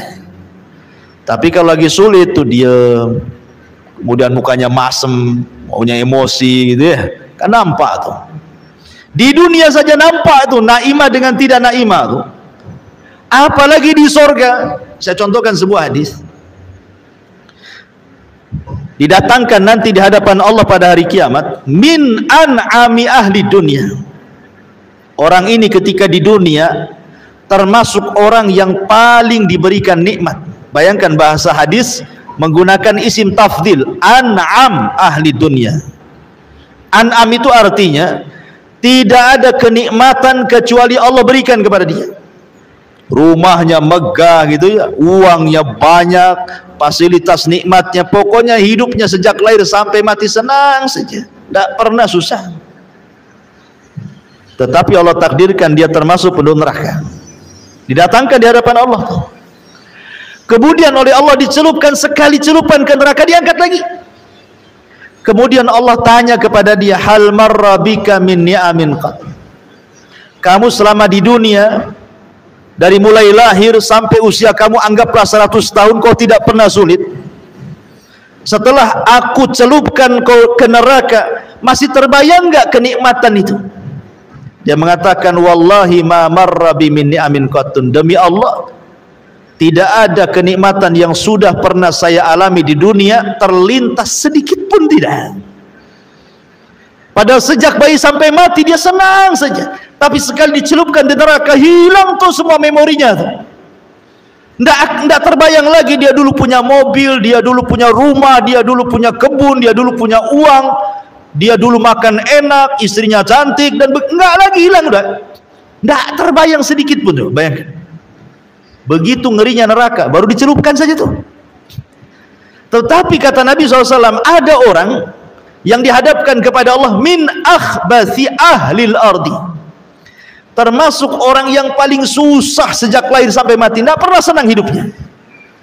Tapi kalau lagi sulit tuh diem, kemudian mukanya masem, punya emosi gitu ya, kan nampak tuh. Di dunia saja nampak tuh naimah dengan tidak naimah tuh, apalagi di sorga. Saya contohkan sebuah hadis. Didatangkan nanti di hadapan Allah pada hari kiamat min an'ami ahli dunia. Orang ini ketika di dunia termasuk orang yang paling diberikan nikmat. Bayangkan bahasa hadis menggunakan isim tafdil, an'am ahli dunia. An'am itu artinya tidak ada kenikmatan kecuali Allah berikan kepada dia. Rumahnya megah gitu ya, uangnya banyak, fasilitas nikmatnya, pokoknya hidupnya sejak lahir sampai mati senang saja, tidak pernah susah. Tetapi Allah takdirkan dia termasuk penduduk neraka. Didatangkan di hadapan Allah, kemudian oleh Allah dicelupkan sekali celupan ke neraka, diangkat lagi. Kemudian Allah tanya kepada dia, hal marra bika min ni'amin qat. Kamu selama di dunia, dari mulai lahir sampai usia kamu anggaplah 100 tahun, kau tidak pernah sulit. Setelah aku celupkan kau ke neraka, masih terbayang enggak kenikmatan itu? Dia mengatakan, wallahi ma marra bi min ni'amin qattun. Demi Allah, tidak ada kenikmatan yang sudah pernah saya alami di dunia terlintas sedikit pun tidak. Padahal sejak bayi sampai mati dia senang saja. Tapi sekali dicelupkan di neraka, hilang tuh semua memorinya tuh. Nggak terbayang lagi dia dulu punya mobil, dia dulu punya rumah, dia dulu punya kebun, dia dulu punya uang, dia dulu makan enak, istrinya cantik, dan nggak lagi, hilang udah. Nggak terbayang sedikit pun tuh, bayangkan. Begitu ngerinya neraka, baru dicelupkan saja tuh. Tetapi kata Nabi SAW, ada orang yang dihadapkan kepada Allah min akhbathi ahlil ardi, termasuk orang yang paling susah sejak lahir sampai mati, tidak pernah senang hidupnya,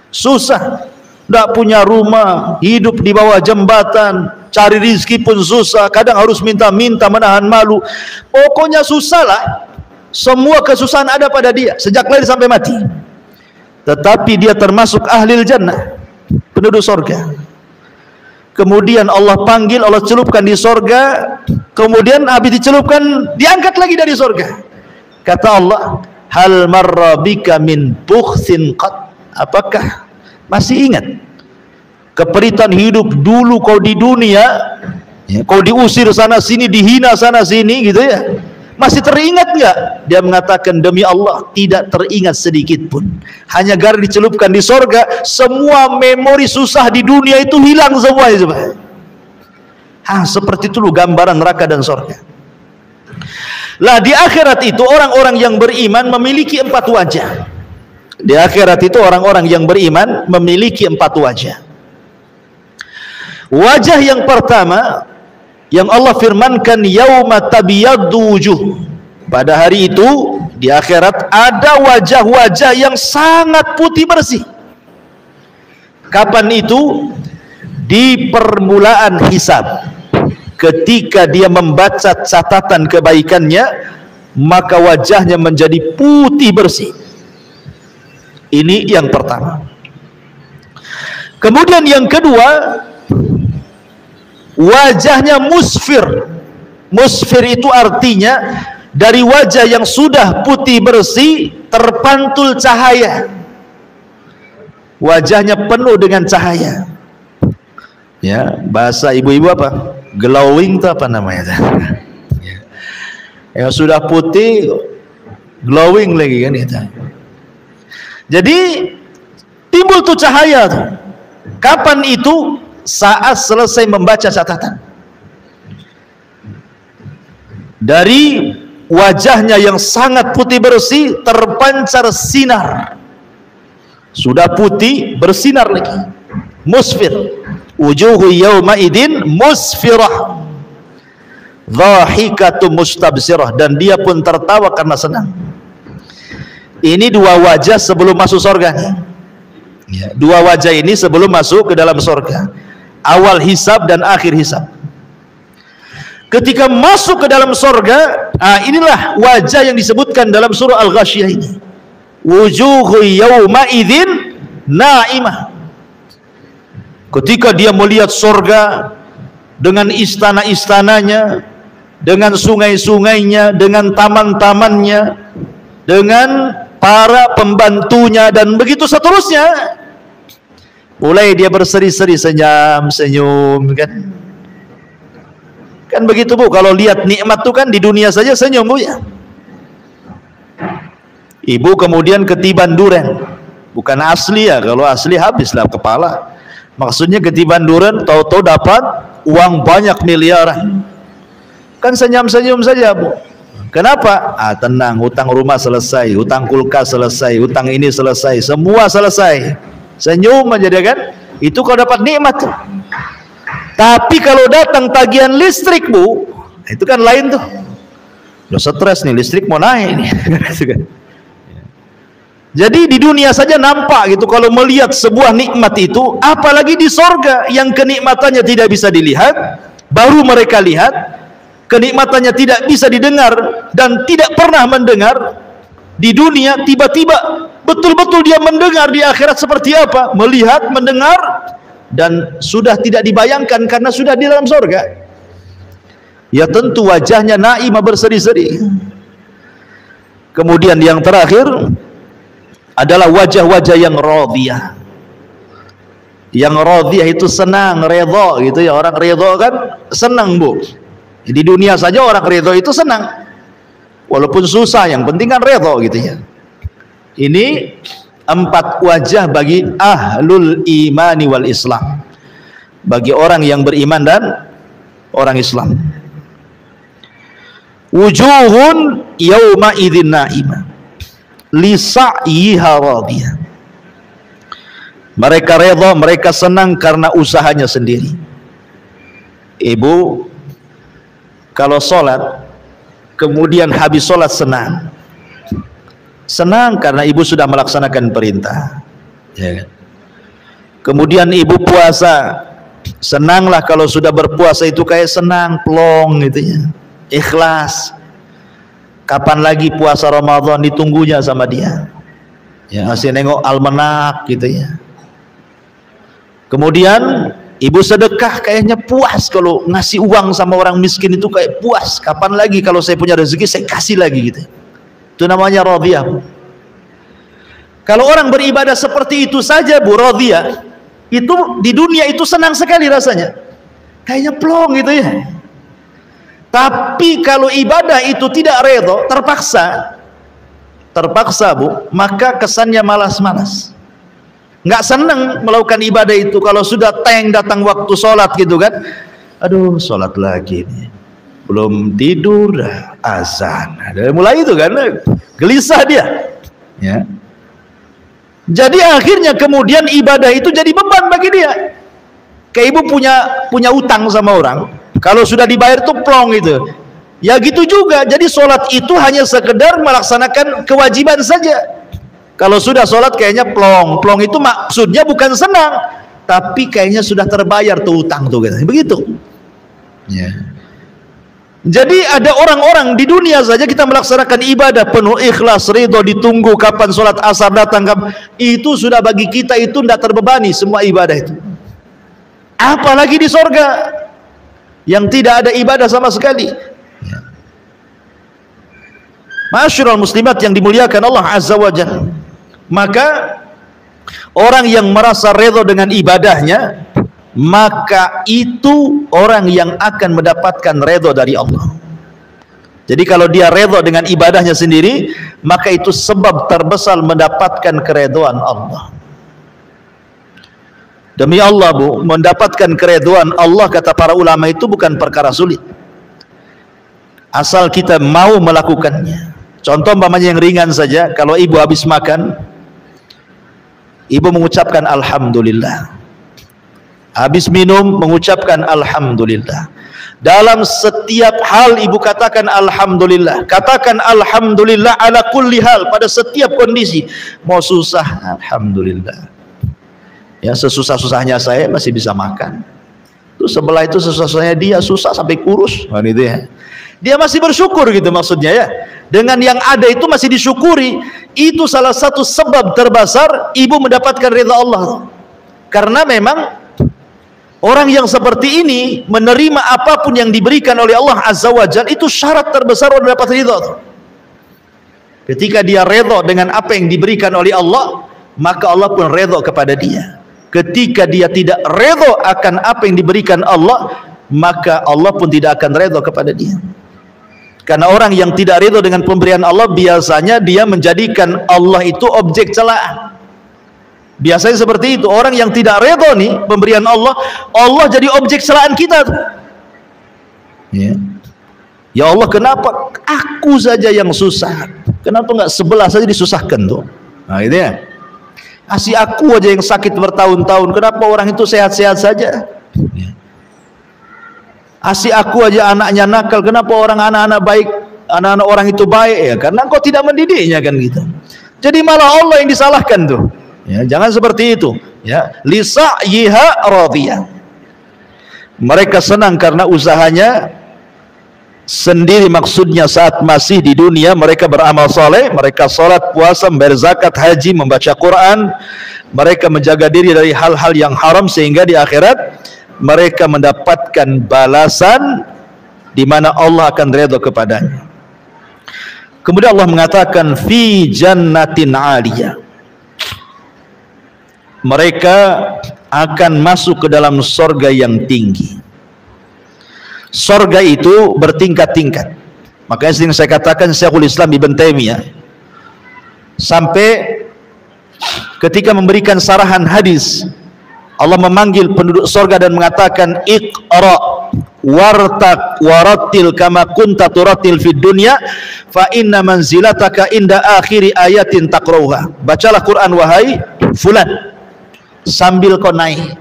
susah, tidak punya rumah, hidup di bawah jembatan, cari rizki pun susah, kadang harus minta-minta, menahan malu, pokoknya susah lah. Semua kesusahan ada pada dia sejak lahir sampai mati. Tetapi dia termasuk ahlil jannah, penduduk sorga. Kemudian Allah panggil, Allah celupkan di sorga, kemudian habis dicelupkan diangkat lagi dari sorga. Kata Allah, hal marra bika min bukhsin qat. Apakah masih ingat keperitan hidup dulu kau di dunia, ya, kau diusir sana sini, dihina sana sini gitu ya, masih teringat enggak? Dia mengatakan, demi Allah tidak teringat sedikit pun. Hanya gara dicelupkan di sorga, semua memori susah di dunia itu hilang semua. Seperti itu gambaran neraka dan sorga. Lah di akhirat itu orang-orang yang beriman memiliki 4 wajah. Di akhirat itu orang-orang yang beriman memiliki 4 wajah. Wajah yang pertama yang Allah firmankan, yauma tabyaddu wujuh. Pada hari itu di akhirat ada wajah-wajah yang sangat putih bersih. Kapan itu? Di permulaan hisab. Ketika dia membaca catatan kebaikannya, maka wajahnya menjadi putih bersih. Ini yang pertama. Kemudian yang kedua, wajahnya musfir. Musfir itu artinya dari wajah yang sudah putih bersih terpantul cahaya. Wajahnya penuh dengan cahaya. Ya, bahasa ibu-ibu apa? Glowing itu apa namanya? Yang sudah putih glowing lagi kan itu. Jadi timbul tuh cahaya tuh. Kapan itu? Saat selesai membaca catatan. Dari wajahnya yang sangat putih bersih terpancar sinar. Sudah putih, bersinar lagi. Musfir. Wujuhu yawma idin musfirah. Dhahikatum mustabsirah. Dan dia pun tertawa karena senang. Ini dua wajah sebelum masuk surga. Ya, dua wajah ini sebelum masuk ke dalam surga. Awal hisab dan akhir hisab. Ketika masuk ke dalam surga, inilah wajah yang disebutkan dalam surah Al-Ghasyiyah ini. Wujuhu yawma idzin na'imah. Ketika dia melihat surga dengan istana-istananya, dengan sungai-sungainya, dengan taman-tamannya, dengan para pembantunya dan begitu seterusnya, mulai dia berseri-seri, senyum kan. Kan begitu Bu, kalau lihat nikmat itu kan di dunia saja senyum Bu ya. Ibu kemudian ketiban duren, bukan asli ya, kalau asli habislah kepala. Maksudnya ketiban duren, tahu-tahu dapat uang banyak miliaran. Kan senyum-senyum saja Bu. Kenapa? Tenang, hutang rumah selesai, hutang kulkas selesai, hutang ini selesai, semua selesai. Senyum aja dia kan. Itu kalau dapat nikmat. Tapi kalau datang tagihan listrik Bu, itu kan lain tuh. Udah stres nih, listrik mau naik nih. Jadi di dunia saja nampak gitu kalau melihat sebuah nikmat itu, apalagi di sorga yang kenikmatannya tidak bisa dilihat, baru mereka lihat, kenikmatannya tidak bisa didengar dan tidak pernah mendengar. Di dunia tiba-tiba betul-betul dia mendengar, di akhirat seperti apa, melihat, mendengar, dan sudah tidak dibayangkan karena sudah di dalam surga. Ya tentu wajahnya naimah berseri-seri. Kemudian yang terakhir adalah wajah-wajah yang radhiyah. Yang radhiyah itu senang, redha gitu ya. Orang redha kan senang Bu. Di dunia saja orang redha itu senang, walaupun susah, yang penting kan redha gitu ya. Ini 4 wajah bagi ahlul imani wal islam, bagi orang yang beriman dan orang Islam. Wujuhun yawma idzin na'imah li sa'yiha radiyah. Mereka redha, mereka senang karena usahanya sendiri. Ibu kalau sholat kemudian habis sholat senang karena ibu sudah melaksanakan perintah ya kan? Kemudian ibu puasa, senanglah kalau sudah berpuasa itu kayak senang plong gitu ya, ikhlas. Kapan lagi puasa Ramadan, ditunggunya sama dia ya, masih nengok almanak gitu ya. Kemudian ibu sedekah kayaknya puas, kalau ngasih uang sama orang miskin itu kayak puas, kapan lagi kalau saya punya rezeki saya kasih lagi gitu. Itu namanya radhiyah. Kalau orang beribadah seperti itu saja Bu, radhiyah, itu di dunia itu senang sekali rasanya, kayaknya plong gitu ya. Tapi kalau ibadah itu tidak redha, terpaksa Bu, maka kesannya malas-malas, nggak senang melakukan ibadah itu. Kalau sudah datang waktu sholat gitu kan, aduh sholat lagi nih, belum tidur azan, dari mulai itu kan gelisah dia ya. Jadi akhirnya kemudian ibadah itu jadi beban bagi dia. Kayak ibu punya utang sama orang, kalau sudah dibayar tuh plong gitu ya. Gitu juga, jadi sholat itu hanya sekedar melaksanakan kewajiban saja. Kalau sudah sholat kayaknya plong itu maksudnya bukan senang, tapi kayaknya sudah terbayar tuh utang tuh gitu. Begitu ya. Jadi ada orang-orang di dunia saja kita melaksanakan ibadah penuh ikhlas, ridho, ditunggu kapan sholat asar datang, itu sudah bagi kita itu tidak terbebani semua ibadah itu. Apalagi di sorga yang tidak ada ibadah sama sekali. Ma'asyiral muslimat yang dimuliakan Allah Azza wa Jalla, maka orang yang merasa ridho dengan ibadahnya, maka itu orang yang akan mendapatkan redha dari Allah. Jadi kalau dia redha dengan ibadahnya sendiri, maka itu sebab terbesar mendapatkan keredhaan Allah. Demi Allah Bu, mendapatkan keredhaan Allah kata para ulama itu bukan perkara sulit, asal kita mau melakukannya. Contoh umpamanya yang ringan saja, kalau ibu habis makan ibu mengucapkan alhamdulillah. Habis minum mengucapkan alhamdulillah. Dalam setiap hal ibu katakan alhamdulillah. Katakan alhamdulillah ala kulli hal, pada setiap kondisi. Mau susah, alhamdulillah. Ya, sesusah-susahnya saya masih bisa makan. Terus sebelah itu sesusah-susahnya dia susah sampai kurus. Kan itu ya. Dia masih bersyukur gitu maksudnya ya. Dengan yang ada itu masih disyukuri. Itu salah satu sebab terbesar ibu mendapatkan ridha Allah. Karena memang orang yang seperti ini menerima apapun yang diberikan oleh Allah Azza wa Jalla, itu syarat terbesar untuk dapat ridha. Ketika dia ridha dengan apa yang diberikan oleh Allah, maka Allah pun ridha kepada dia. Ketika dia tidak ridha akan apa yang diberikan Allah, maka Allah pun tidak akan ridha kepada dia. Karena orang yang tidak ridha dengan pemberian Allah, biasanya dia menjadikan Allah itu objek celaan. Biasanya seperti itu. Orang yang tidak redha nih pemberian Allah, Allah jadi objek celaan kita tuh. Ya. Ya Allah, kenapa aku saja yang susah? Kenapa enggak sebelah saja disusahkan tuh? Nah, itu ya. Asih aku aja yang sakit bertahun-tahun, kenapa orang itu sehat-sehat saja? Ya. Asih aku aja anaknya nakal, kenapa orang anak-anak baik, anak-anak orang itu baik? Ya, karena engkau tidak mendidiknya kan gitu. Jadi malah Allah yang disalahkan tuh. Ya, jangan seperti itu. Ya, lisa'yiha radiyah. Mereka senang karena usahanya sendiri, maksudnya saat masih di dunia mereka beramal saleh, mereka salat, puasa, membayar zakat, haji, membaca Quran, mereka menjaga diri dari hal-hal yang haram, sehingga di akhirat mereka mendapatkan balasan di mana Allah akan redha kepadanya. Kemudian Allah mengatakan fi jannatin 'aliyah. Mereka akan masuk ke dalam sorga yang tinggi. Sorga itu bertingkat-tingkat. Makanya sering saya katakan Syekhul Islam Ibn Taimiyah sampai ketika memberikan sarahan hadis, Allah memanggil penduduk sorga dan mengatakan iqra wartaq warattil kama kunta turattil fid dunya fa inna manzilataka inda akhiri ayatin taqrauha. Bacalah Quran wahai fulan, sambil kau naik,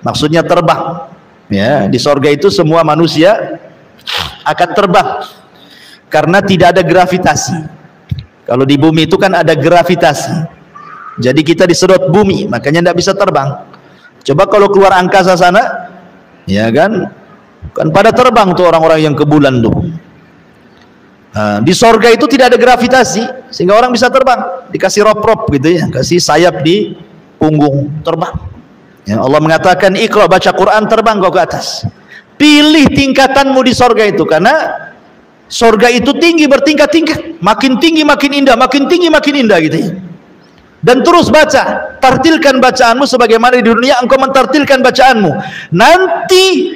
maksudnya terbang. Ya, di sorga itu semua manusia akan terbang karena tidak ada gravitasi. Kalau di bumi itu kan ada gravitasi, jadi kita disedot bumi, makanya tidak bisa terbang. Coba kalau keluar angkasa sana, ya kan pada terbang tuh orang-orang yang ke bulan tuh. Nah, di sorga itu tidak ada gravitasi sehingga orang bisa terbang, dikasih rop-rop gitu ya, kasih sayap di punggung, terbang. Ya, Allah mengatakan iqra, baca Quran, terbang kau ke atas. Pilih tingkatanmu di sorga itu, karena sorga itu tinggi, bertingkat-tingkat, makin tinggi makin indah, makin tinggi makin indah gitu ya. Dan terus baca, tartilkan bacaanmu sebagaimana di dunia engkau mentartilkan bacaanmu. Nanti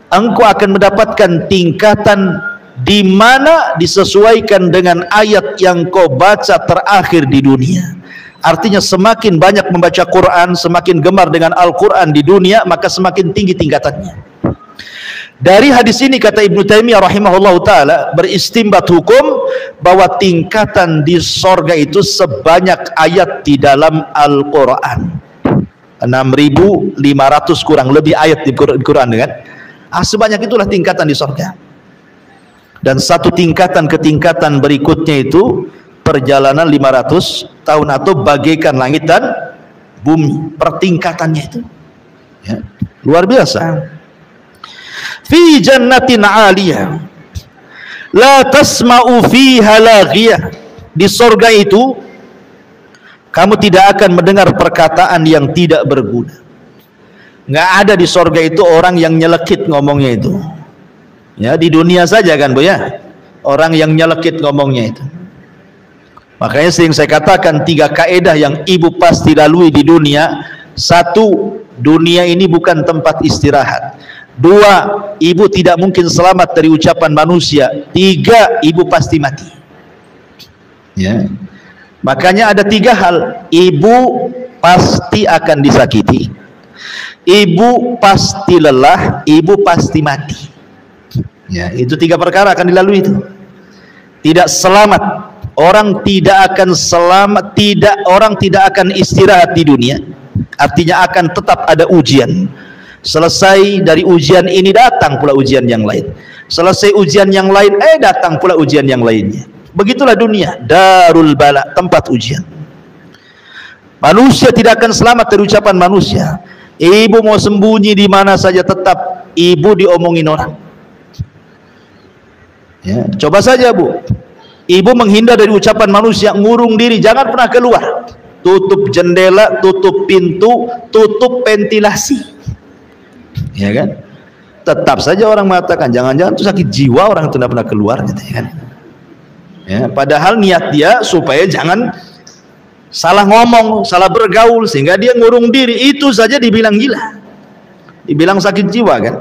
engkau akan mendapatkan tingkatan di mana disesuaikan dengan ayat yang kau baca terakhir di dunia. Artinya semakin banyak membaca Quran, semakin gemar dengan Al-Quran di dunia, maka semakin tinggi tingkatannya. Dari hadis ini kata Ibnu Taimiyah rahimahullah ta'ala, beristimbat hukum bahwa tingkatan di sorga itu sebanyak ayat di dalam Al-Quran. 6.500 kurang lebih ayat di Quran kan? Sebanyak itulah tingkatan di sorga. Dan satu tingkatan ke tingkatan berikutnya itu perjalanan 500 tahun atau bagaikan langit dan bumi, pertingkatannya itu ya, luar biasa. Fi jannatin 'aliyah la tasma'u fiha laghiyah. Di sorga itu kamu tidak akan mendengar perkataan yang tidak berguna. Nggak ada di sorga itu orang yang nyelekit ngomongnya itu. Ya, di dunia saja kan Bu ya, orang yang nyelekit ngomongnya itu. Makanya sering saya katakan 3 kaedah yang ibu pasti lalui di dunia. 1, dunia ini bukan tempat istirahat. 2, ibu tidak mungkin selamat dari ucapan manusia. 3, ibu pasti mati. Ya. Makanya ada 3 hal. Ibu pasti akan disakiti, ibu pasti lelah, ibu pasti mati. Ya, itu 3 perkara akan dilalui itu. Tidak selamat orang tidak akan selamat, orang tidak akan istirahat di dunia. Artinya akan tetap ada ujian. Selesai dari ujian ini datang pula ujian yang lain. Selesai ujian yang lain, datang pula ujian yang lainnya. Begitulah dunia, darul bala, tempat ujian. Manusia tidak akan selamat dari ucapan manusia. Ibu mau sembunyi di mana saja tetap ibu diomongin orang. Ya, coba saja Bu, ibu menghindar dari ucapan manusia, ngurung diri, jangan pernah keluar. Tutup jendela, tutup pintu, tutup ventilasi. Ya kan? Tetap saja orang mengatakan, jangan-jangan itu sakit jiwa orang itu tidak pernah keluar, gitu, ya kan? Ya, padahal niat dia supaya jangan salah ngomong, salah bergaul, sehingga dia ngurung diri. Itu saja dibilang gila, dibilang sakit jiwa, kan?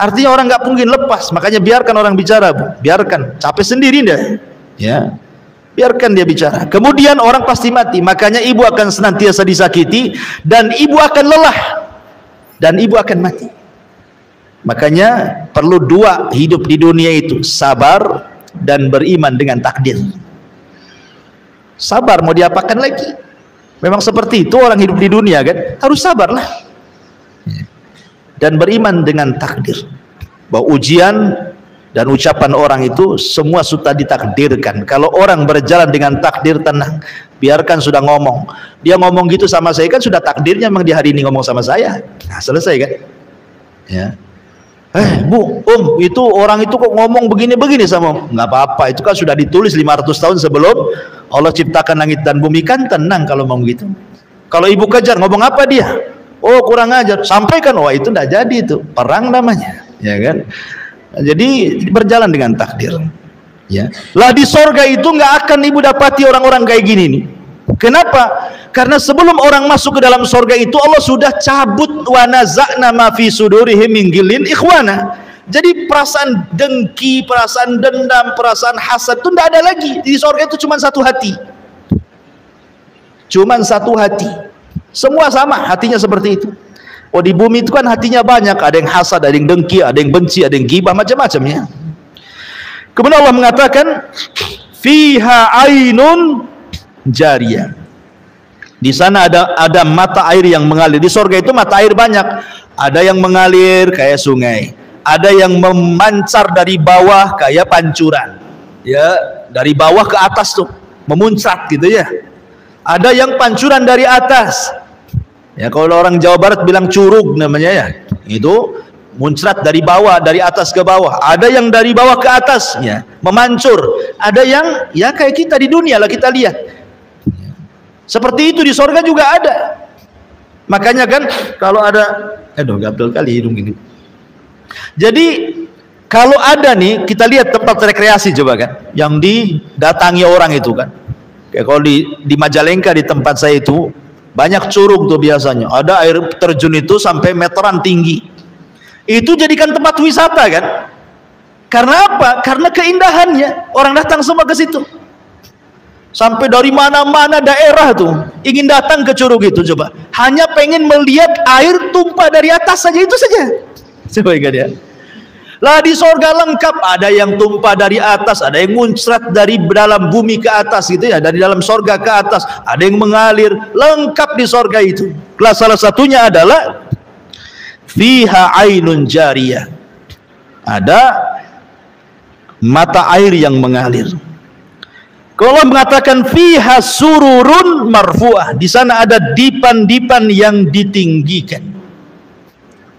Artinya orang nggak mungkin lepas. Makanya biarkan orang bicara, Bu. Biarkan, capek sendiri dia. Ya, biarkan dia bicara. Kemudian orang pasti mati. Makanya ibu akan senantiasa disakiti, dan ibu akan lelah, dan ibu akan mati. Makanya perlu dua hidup di dunia itu, sabar dan beriman dengan takdir. Sabar mau diapakan lagi? Memang seperti itu orang hidup di dunia, kan? Harus sabarlah. Dan beriman dengan takdir. Bahwa ujian dan ucapan orang itu semua sudah ditakdirkan. Kalau orang berjalan dengan takdir, tenang. Biarkan sudah ngomong. Dia ngomong gitu sama saya, kan sudah takdirnya memang di hari ini ngomong sama saya. Nah, selesai, kan? Ya. Bu, itu orang itu kok ngomong begini-begini sama, nggak apa-apa, itu kan sudah ditulis 500 tahun sebelum Allah ciptakan langit dan bumi, kan tenang kalau mau begitu. Kalau ibu kejar, ngomong apa dia? Oh, kurang ajar, sampaikan. Wah, itu nggak jadi, itu perang namanya, ya kan? Jadi berjalan dengan takdir. Ya, lah di sorga itu nggak akan ibu dapati orang-orang kayak gini nih. Kenapa? Karena sebelum orang masuk ke dalam sorga itu Allah sudah cabut wa naza'na ma fi sudurihim min ghillin ikhwana. Jadi perasaan dengki, perasaan dendam, perasaan hasad itu tidak ada lagi. Di sorga itu cuma satu hati. Cuma satu hati. Semua sama hatinya seperti itu. Oh, di bumi itu kan hatinya banyak, ada yang hasad, ada yang dengki, ada yang benci, ada yang ghibah, macam-macamnya. Kemudian Allah mengatakan fiha ainun jariyah. Di sana ada mata air yang mengalir. Di sorga itu mata air banyak. Ada yang mengalir kayak sungai, ada yang memancar dari bawah kayak pancuran. Ya, dari bawah ke atas tuh, memuncak gitu ya. Ada yang pancuran dari atas. Ya, kalau orang Jawa Barat bilang curug namanya ya. Itu muncrat dari bawah, dari atas ke bawah. Ada yang dari bawah ke atas, ya, memancur. Ada yang ya kayak kita di dunia lah, kita lihat. Seperti itu di sorga juga ada. Makanya kan kalau ada, gatel kali hidung ini. Jadi kalau ada nih, kita lihat tempat rekreasi coba kan, yang didatangi orang itu kan. Kayak kalau di Majalengka di tempat saya itu banyak curug tuh biasanya. Ada air terjun itu sampai meteran tinggi. Itu jadikan tempat wisata kan. Karena apa? Karena keindahannya. Orang datang semua ke situ. Sampai dari mana-mana daerah tuh ingin datang ke curug itu, coba hanya pengen melihat air tumpah dari atas saja, itu saja. Coba ingat ya. Lah di sorga lengkap, ada yang tumpah dari atas, ada yang muncrat dari dalam bumi ke atas gitu ya, dari dalam sorga ke atas, ada yang mengalir, lengkap di sorga itu. Kelas salah satunya adalah fiha ainun jariyah. Ada mata air yang mengalir. Kalau Allah mengatakan fiha sururun marfu'ah, di sana ada dipan-dipan yang ditinggikan.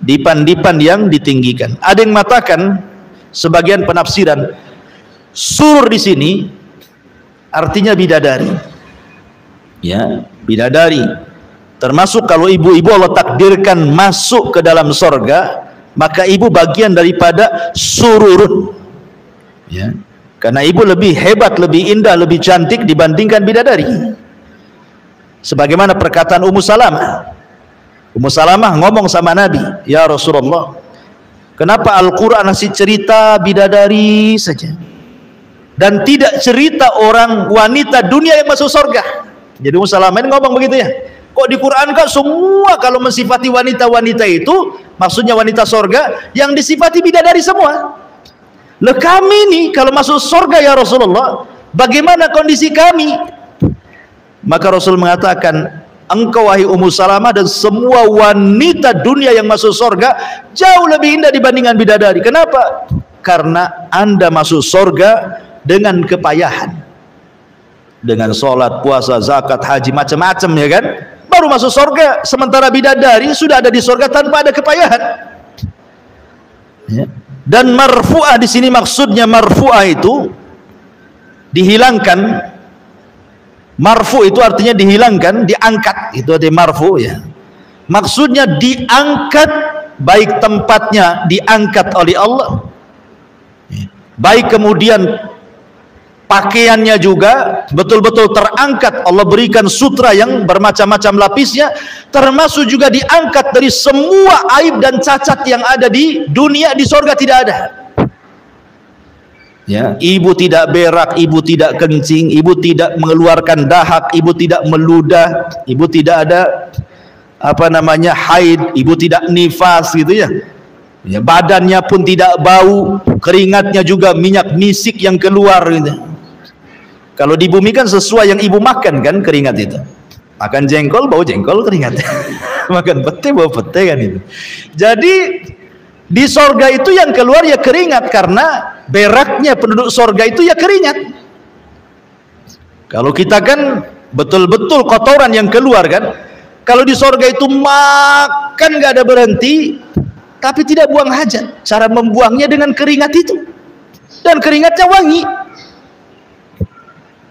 Dipan-dipan yang ditinggikan. Ada yang mengatakan, sebagian penafsiran, surur di sini artinya bidadari. Ya, bidadari. Termasuk kalau ibu-ibu Allah takdirkan masuk ke dalam sorga, maka ibu bagian daripada sururun. Ya. Karena ibu lebih hebat, lebih indah, lebih cantik dibandingkan bidadari. Sebagaimana perkataan Ummu Salamah. Ummu Salamah ngomong sama Nabi, ya Rasulullah, kenapa Al-Quran masih cerita bidadari saja dan tidak cerita orang wanita dunia yang masuk surga? Jadi Ummu Salamah ini ngomong begitu ya. Kok di Quran kan semua kalau mensifati wanita-wanita itu, maksudnya wanita surga, yang disifati bidadari semua. Lah kami nih kalau masuk surga ya Rasulullah, bagaimana kondisi kami? Maka Rasul mengatakan, engkau wahai Ummu Salamah dan semua wanita dunia yang masuk surga jauh lebih indah dibandingkan bidadari. Kenapa? Karena Anda masuk surga dengan kepayahan, dengan sholat, puasa, zakat, haji, macam-macam, ya kan? Baru masuk surga. Sementara bidadari sudah ada di surga tanpa ada kepayahan. Ya. Dan marfu'ah di sini maksudnya marfu'ah itu dihilangkan. Marfu itu artinya dihilangkan, diangkat. Itu artinya marfu, ya. Maksudnya diangkat, baik tempatnya diangkat oleh Allah, baik kemudian pakaiannya juga betul-betul terangkat. Allah berikan sutra yang bermacam-macam lapisnya, termasuk juga diangkat dari semua aib dan cacat yang ada di dunia. Di surga tidak ada. Ya, ibu tidak berak, ibu tidak kencing, ibu tidak mengeluarkan dahak, ibu tidak meludah, ibu tidak ada haid, ibu tidak nifas, gitu ya. Ya, badannya pun tidak bau, keringatnya juga minyak misik yang keluar, gitu. Kalau di bumi kan sesuai yang ibu makan kan keringat itu. Makan jengkol bau jengkol keringat. Makan pete bau pete kan itu. Jadi di sorga itu yang keluar ya keringat, karena beraknya penduduk sorga itu ya keringat. Kalau kita kan betul-betul kotoran yang keluar kan. Kalau di sorga itu makan gak ada berhenti, tapi tidak buang hajat. Cara membuangnya dengan keringat itu, dan keringatnya wangi.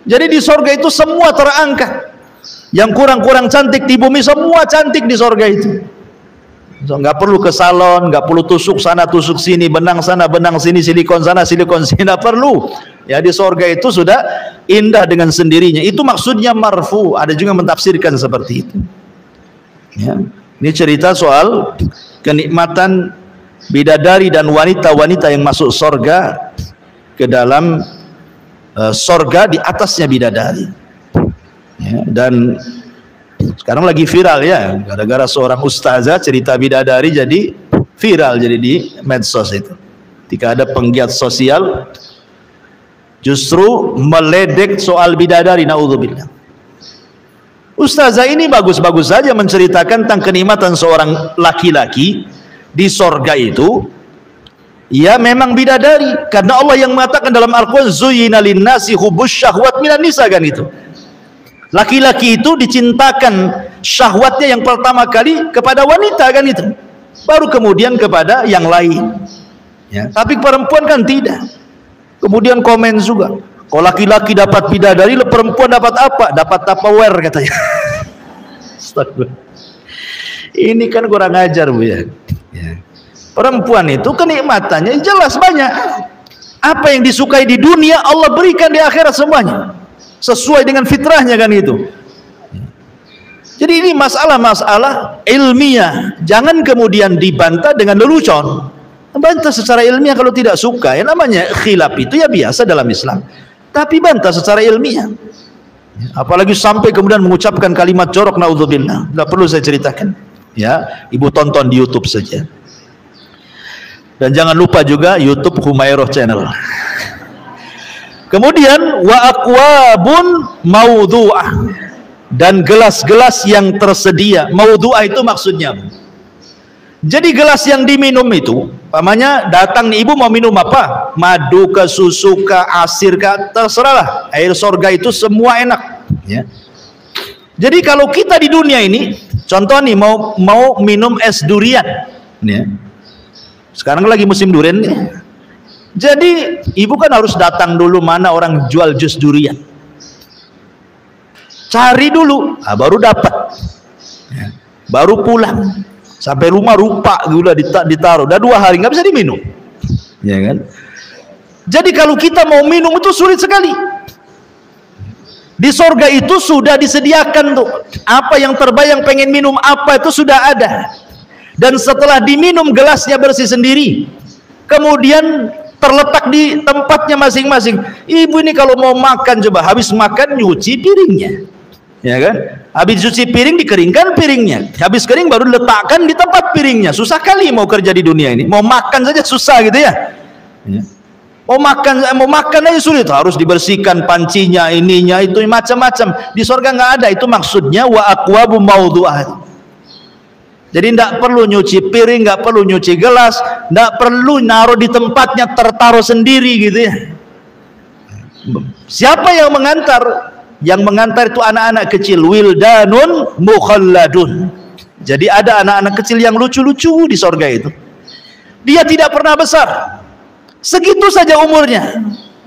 Jadi di sorga itu semua terangkat. Yang kurang-kurang cantik di bumi semua cantik di sorga itu. So, nggak perlu ke salon, nggak perlu tusuk sana tusuk sini, benang sana benang sini, silikon sana silikon sini, nggak perlu. Ya, di sorga itu sudah indah dengan sendirinya. Itu maksudnya marfu. Ada juga mentafsirkan seperti itu. Ya. Ini cerita soal kenikmatan bidadari dan wanita-wanita yang masuk sorga, ke dalam sorga di atasnya bidadari. Ya, dan sekarang lagi viral ya, gara-gara seorang ustazah cerita bidadari jadi viral, jadi di medsos itu. Ketika ada penggiat sosial justru meledek soal bidadari, naudzubillah. Ustazah ini bagus-bagus saja menceritakan tentang kenikmatan seorang laki-laki di sorga itu. Ya memang bidadari, karena Allah yang mengatakan dalam Al-Quran, zuyyina linnasi hubbus syahwat minan nisa, kan itu. Laki-laki itu dicintakan syahwatnya yang pertama kali kepada wanita, kan itu, baru kemudian kepada yang lain, ya. Tapi perempuan kan tidak. Kemudian komen juga, kalau laki-laki dapat bidadari, perempuan dapat apa? Dapat Tupperware katanya. Astagfirullah. Ini kan kurang ajar, Bu, ya. Perempuan itu kenikmatannya jelas banyak. Apa yang disukai di dunia Allah berikan di akhirat semuanya, sesuai dengan fitrahnya, kan itu. Jadi ini masalah-masalah ilmiah, jangan kemudian dibantah dengan lelucon. Bantah secara ilmiah kalau tidak suka, ya namanya khilaf itu ya biasa dalam Islam. Tapi bantah secara ilmiah. Apalagi sampai kemudian mengucapkan kalimat jorok, naudzubillah. Tidak perlu saya ceritakan. Ya, ibu tonton di YouTube saja. Dan jangan lupa juga YouTube Humairah Channel. Kemudian wa aqwabun maudhu'ah, dan gelas-gelas yang tersedia. Maudhu'ah itu maksudnya, jadi gelas yang diminum itu, pamannya datang nih, ibu mau minum apa? Madu ke, susu ke, asir ke, terserahlah. Air sorga itu semua enak, ya. Jadi kalau kita di dunia ini, contoh nih mau minum es durian, ya. Sekarang lagi musim durian nih. Jadi ibu kan harus datang dulu mana orang jual jus durian, cari dulu, baru dapat, ya. Baru pulang, sampai rumah rupa gula ditaruh, udah 2 hari nggak bisa diminum, ya kan? Jadi kalau kita mau minum itu sulit sekali. Di sorga itu sudah disediakan tuh, apa yang terbayang pengen minum apa itu sudah ada. Dan setelah diminum gelasnya bersih sendiri, kemudian terletak di tempatnya masing-masing. Ibu ini kalau mau makan, coba habis makan nyuci piringnya, ya kan? Habis cuci piring dikeringkan piringnya, habis kering baru letakkan di tempat piringnya. Susah kali mau kerja di dunia ini, mau makan saja susah gitu ya. Mau makan aja sulit, harus dibersihkan pancinya, ininya, itu macam-macam. Di surga nggak ada. Itu maksudnya wa aqwabu mawdu'ah. Jadi tidak perlu nyuci piring, nggak perlu nyuci gelas, nggak perlu naruh di tempatnya, tertaruh sendiri gitu ya. Siapa yang mengantar? Yang mengantar itu anak-anak kecil, wildanun mukhalladun. Jadi ada anak-anak kecil yang lucu-lucu di surga itu. Dia tidak pernah besar, segitu saja umurnya,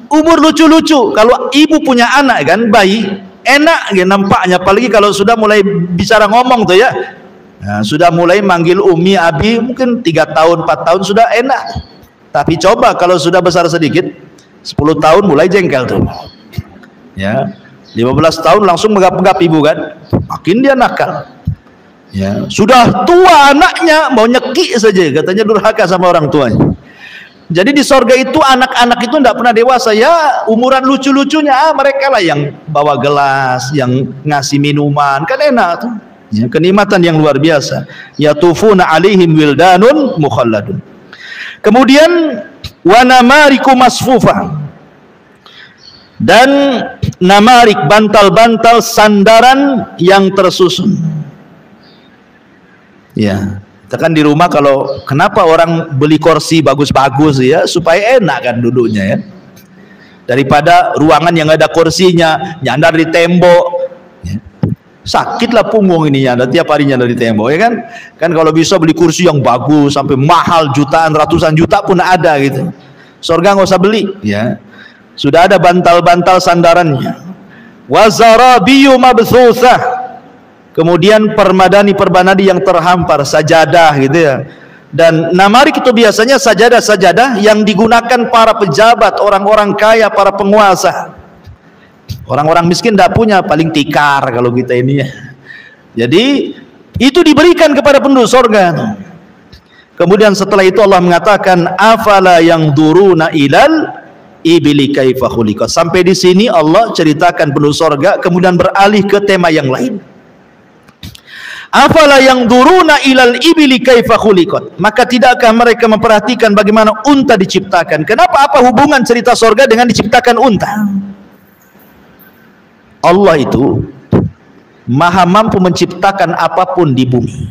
umur lucu-lucu. Kalau ibu punya anak kan, bayi, enak ya nampaknya, apalagi kalau sudah mulai bicara ngomong tuh ya. Nah, sudah mulai manggil umi, abi, mungkin 3 tahun, 4 tahun sudah enak. Tapi coba kalau sudah besar sedikit, 10 tahun mulai jengkel tuh. Ya, 15 tahun langsung megap-megap ibu kan, makin dia nakal. Ya, sudah tua anaknya mau nyekik saja, katanya durhaka sama orang tuanya. Jadi di sorga itu anak-anak itu tidak pernah dewasa ya, umuran lucu-lucunya mereka lah yang bawa gelas, yang ngasih minuman, kan enak tuh. Ya, kenikmatan yang luar biasa. Yatufuna alaihim wildanun mukhalladun. Kemudian wa namariku masfufah. Dan namarik, bantal-bantal sandaran yang tersusun. Ya, kita kan di rumah kalau kenapa orang beli kursi bagus-bagus ya, supaya enak kan duduknya ya. Daripada ruangan yang ada kursinya, nyandar di tembok. Ya. Sakitlah punggung ini nyandar tiap hari nyandar di tembok ya kan. Kan kalau bisa beli kursi yang bagus sampai mahal jutaan, ratusan juta pun ada gitu. Surga nggak usah beli ya. Sudah ada bantal-bantal sandarannya. Wa zarabiyu mabthutsah. Kemudian permadani yang terhampar, sajadah gitu ya. Dan namarik itu biasanya sajadah-sajadah yang digunakan para pejabat, orang-orang kaya, para penguasa. Orang-orang miskin tidak punya, paling tikar kalau kita ini ya. Jadi itu diberikan kepada penduduk surga. Kemudian setelah itu Allah mengatakan afala yang duruna ilal ibili kaifa khuliqat. Sampai di sini Allah ceritakan penduduk surga, kemudian beralih ke tema yang lain. Afala yang duruna ilal ibili kaifa khuliqat. Maka tidakkah mereka memperhatikan bagaimana unta diciptakan? Kenapa, apa hubungan cerita surga dengan diciptakan unta? Allah itu maha mampu menciptakan apapun di bumi.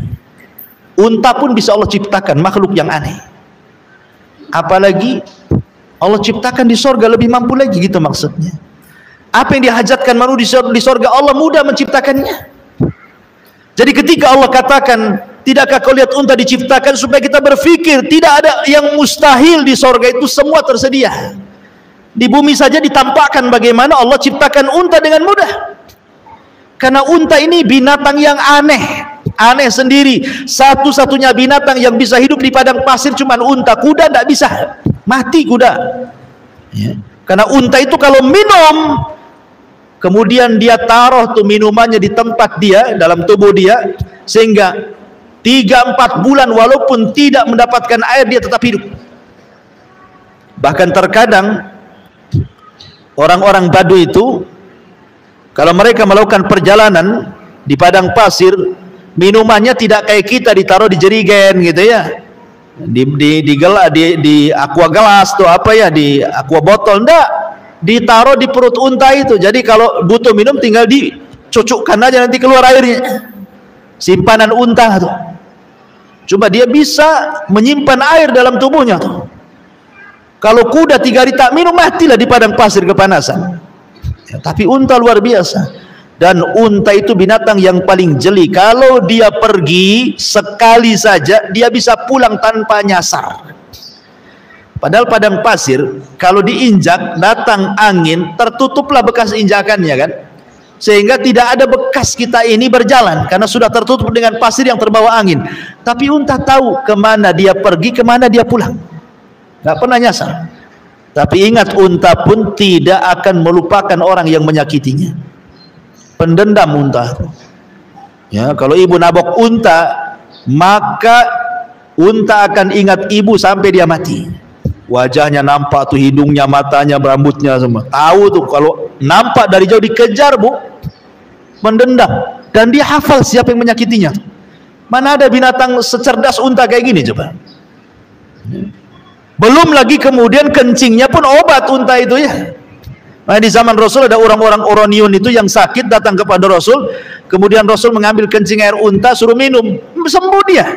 Unta pun bisa Allah ciptakan, makhluk yang aneh. Apalagi Allah ciptakan di surga, lebih mampu lagi gitu maksudnya. Apa yang dihajatkan manusia di surga, Allah mudah menciptakannya. Jadi ketika Allah katakan, tidakkah kau lihat unta diciptakan, supaya kita berpikir tidak ada yang mustahil di surga, itu semua tersedia. Di bumi saja ditampakkan bagaimana Allah ciptakan unta dengan mudah. Karena unta ini binatang yang aneh, aneh sendiri. Satu-satunya binatang yang bisa hidup di padang pasir cuma unta. Kuda tidak bisa, mati kuda ya. Karena unta itu kalau minum, kemudian dia taruh tuh minumannya di tempat dia, dalam tubuh dia, sehingga 3-4 bulan walaupun tidak mendapatkan air, dia tetap hidup. Bahkan terkadang orang-orang Baduy itu kalau mereka melakukan perjalanan di padang pasir, minumannya tidak kayak kita ditaruh di jerigen gitu ya, di aqua gelas tuh apa ya, di aqua botol, enggak, ditaruh di perut unta itu. Jadi kalau butuh minum tinggal dicucukkan aja, nanti keluar airnya. Simpanan unta tuh. Coba dia bisa menyimpan air dalam tubuhnya tuh. Kalau kuda 3 hari tak minum, matilah di padang pasir kepanasan ya. Tapi unta luar biasa. Dan unta itu binatang yang paling jeli. Kalau dia pergi sekali saja, dia bisa pulang tanpa nyasar. Padahal padang pasir kalau diinjak, datang angin, tertutuplah bekas injakannya kan, sehingga tidak ada bekas kita ini berjalan karena sudah tertutup dengan pasir yang terbawa angin. Tapi unta tahu kemana dia pergi, kemana dia pulang, nggak pernah nyasar. Tapi ingat, unta pun tidak akan melupakan orang yang menyakitinya. Pendendam unta ya. Kalau ibu nabok unta, maka unta akan ingat ibu sampai dia mati. Wajahnya nampak tuh, hidungnya, matanya, rambutnya semua tahu tuh. Kalau nampak dari jauh dikejar bu, mendendam. Dan dia hafal siapa yang menyakitinya. Mana ada binatang secerdas unta kayak gini coba. Belum lagi kemudian kencingnya pun obat unta itu ya. Nah, di zaman Rasul ada orang-orang Oroniun itu yang sakit datang kepada Rasul, kemudian Rasul mengambil kencing air unta suruh minum, sembuh dia.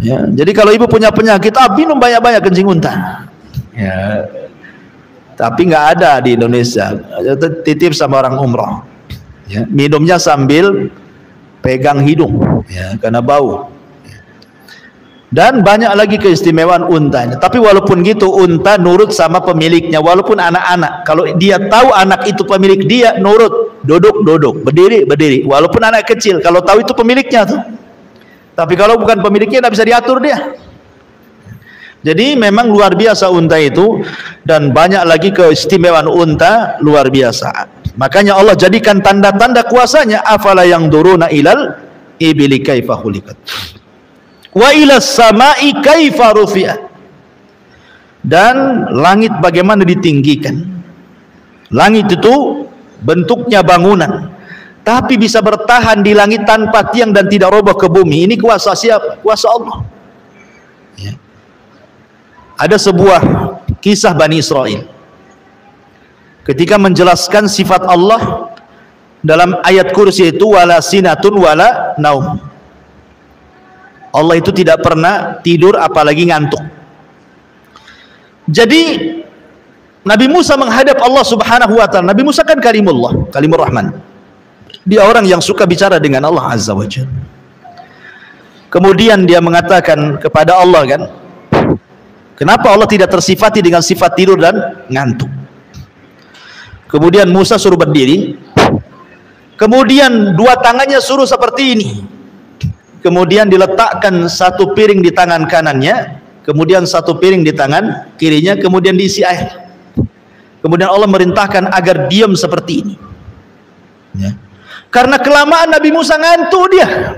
Ya, jadi kalau ibu punya penyakit, minum banyak-banyak kencing unta. Ya. Tapi nggak ada di Indonesia. Titip sama orang umroh. Ya, minumnya sambil pegang hidung, ya, karena bau. Dan banyak lagi keistimewaan untanya. Tapi walaupun gitu, unta nurut sama pemiliknya, walaupun anak-anak. Kalau dia tahu anak itu pemilik dia, nurut, duduk, berdiri. Walaupun anak kecil, kalau tahu itu pemiliknya tuh. Tapi kalau bukan pemiliknya, tidak bisa diatur dia. Jadi memang luar biasa unta itu, dan banyak lagi keistimewaan unta luar biasa. Makanya Allah jadikan tanda-tanda kuasanya. Afala yang duruna ilal ibili kaifa khuliqat. Wa ilas samai kaifa rufi'at. Dan langit bagaimana ditinggikan. Langit itu bentuknya bangunan, tapi bisa bertahan di langit tanpa tiang dan tidak roboh ke bumi. Ini kuasa siapa? Kuasa Allah. Ya. Ada sebuah kisah Bani Israel ketika menjelaskan sifat Allah dalam ayat kursi itu, wala sinatun wala naum. Allah itu tidak pernah tidur apalagi ngantuk. Jadi Nabi Musa menghadap Allah Subhanahu wa taala. Nabi Musa kan kalimullah, kalimur rahman. Dia orang yang suka bicara dengan Allah Azza wa Jalla. Kemudian dia mengatakan kepada Allah kan, kenapa Allah tidak tersifati dengan sifat tidur dan ngantuk? Kemudian Musa suruh berdiri. Kemudian dua tangannya suruh seperti ini. Kemudian diletakkan satu piring di tangan kanannya, kemudian satu piring di tangan kirinya, kemudian diisi air. Kemudian Allah merintahkan agar diam seperti ini. Ya. Karena kelamaan Nabi Musa ngantuk dia.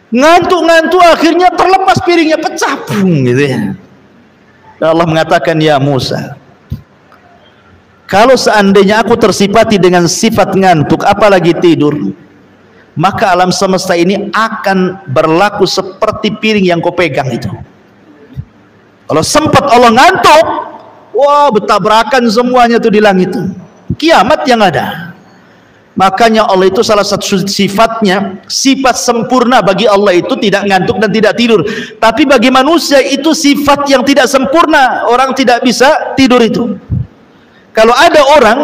Ngantuk akhirnya terlepas piringnya, pecah gitu ya. Dan Allah mengatakan, ya Musa, kalau seandainya aku tersifati dengan sifat ngantuk apalagi tidur, maka alam semesta ini akan berlaku seperti piring yang kau pegang itu. Kalau sempat Allah ngantuk, wah bertabrakan semuanya tuh di langit, kiamat yang ada. Makanya Allah itu salah satu sifatnya, sifat sempurna bagi Allah itu tidak ngantuk dan tidak tidur. Tapi bagi manusia itu sifat yang tidak sempurna, orang tidak bisa tidur itu. Kalau ada orang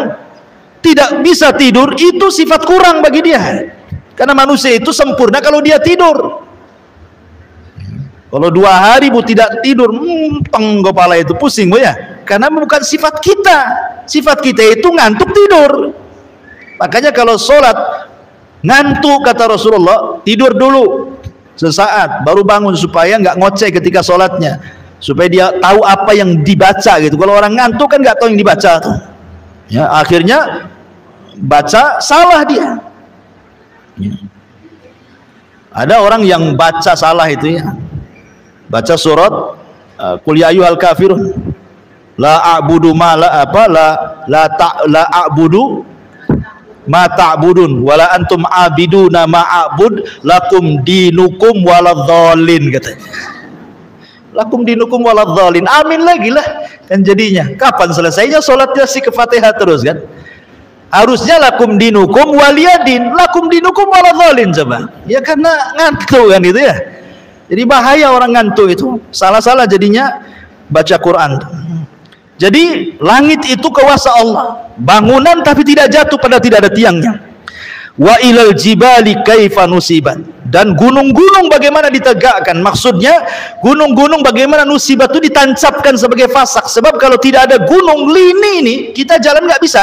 tidak bisa tidur, itu sifat kurang bagi dia. Karena manusia itu sempurna kalau dia tidur. Kalau 2 hari bu tidak tidur, kepala itu pusing bu ya. Karena bukan sifat kita. Sifat kita itu ngantuk tidur. Makanya kalau sholat ngantuk kata Rasulullah, tidur dulu sesaat baru bangun supaya nggak ngoceh ketika sholatnya, supaya dia tahu apa yang dibaca gitu. Kalau orang ngantuk kan nggak tahu yang dibaca tuh. Ya akhirnya baca salah dia. Ada orang yang baca salah itu ya, baca surat Qul ya ayyuhal kafirun la a'budu ma la apa la a'budu ma ta'budun wala antum abiduna ma a'bud lakum dinukum waladhdallin, katanya lakum dinukum waladhdallin. Amin lagi lah kan jadinya. Kapan selesainya sholatnya si ke Fatihah terus kan? Harusnya lakum dinukum waliyadin, lakum dinukum waladhdallin. Coba ya karena ngantuk kan itu ya. Jadi bahaya orang ngantuk itu, salah-salah jadinya baca Quran. Jadi langit itu kuasa Allah, bangunan tapi tidak jatuh pada tidak ada tiangnya. Wa ilal jibali kaifa nusibat, dan gunung-gunung bagaimana ditegakkan. Maksudnya gunung-gunung bagaimana nusibat itu ditancapkan sebagai fasak. Sebab kalau tidak ada gunung lini ini kita jalan nggak bisa.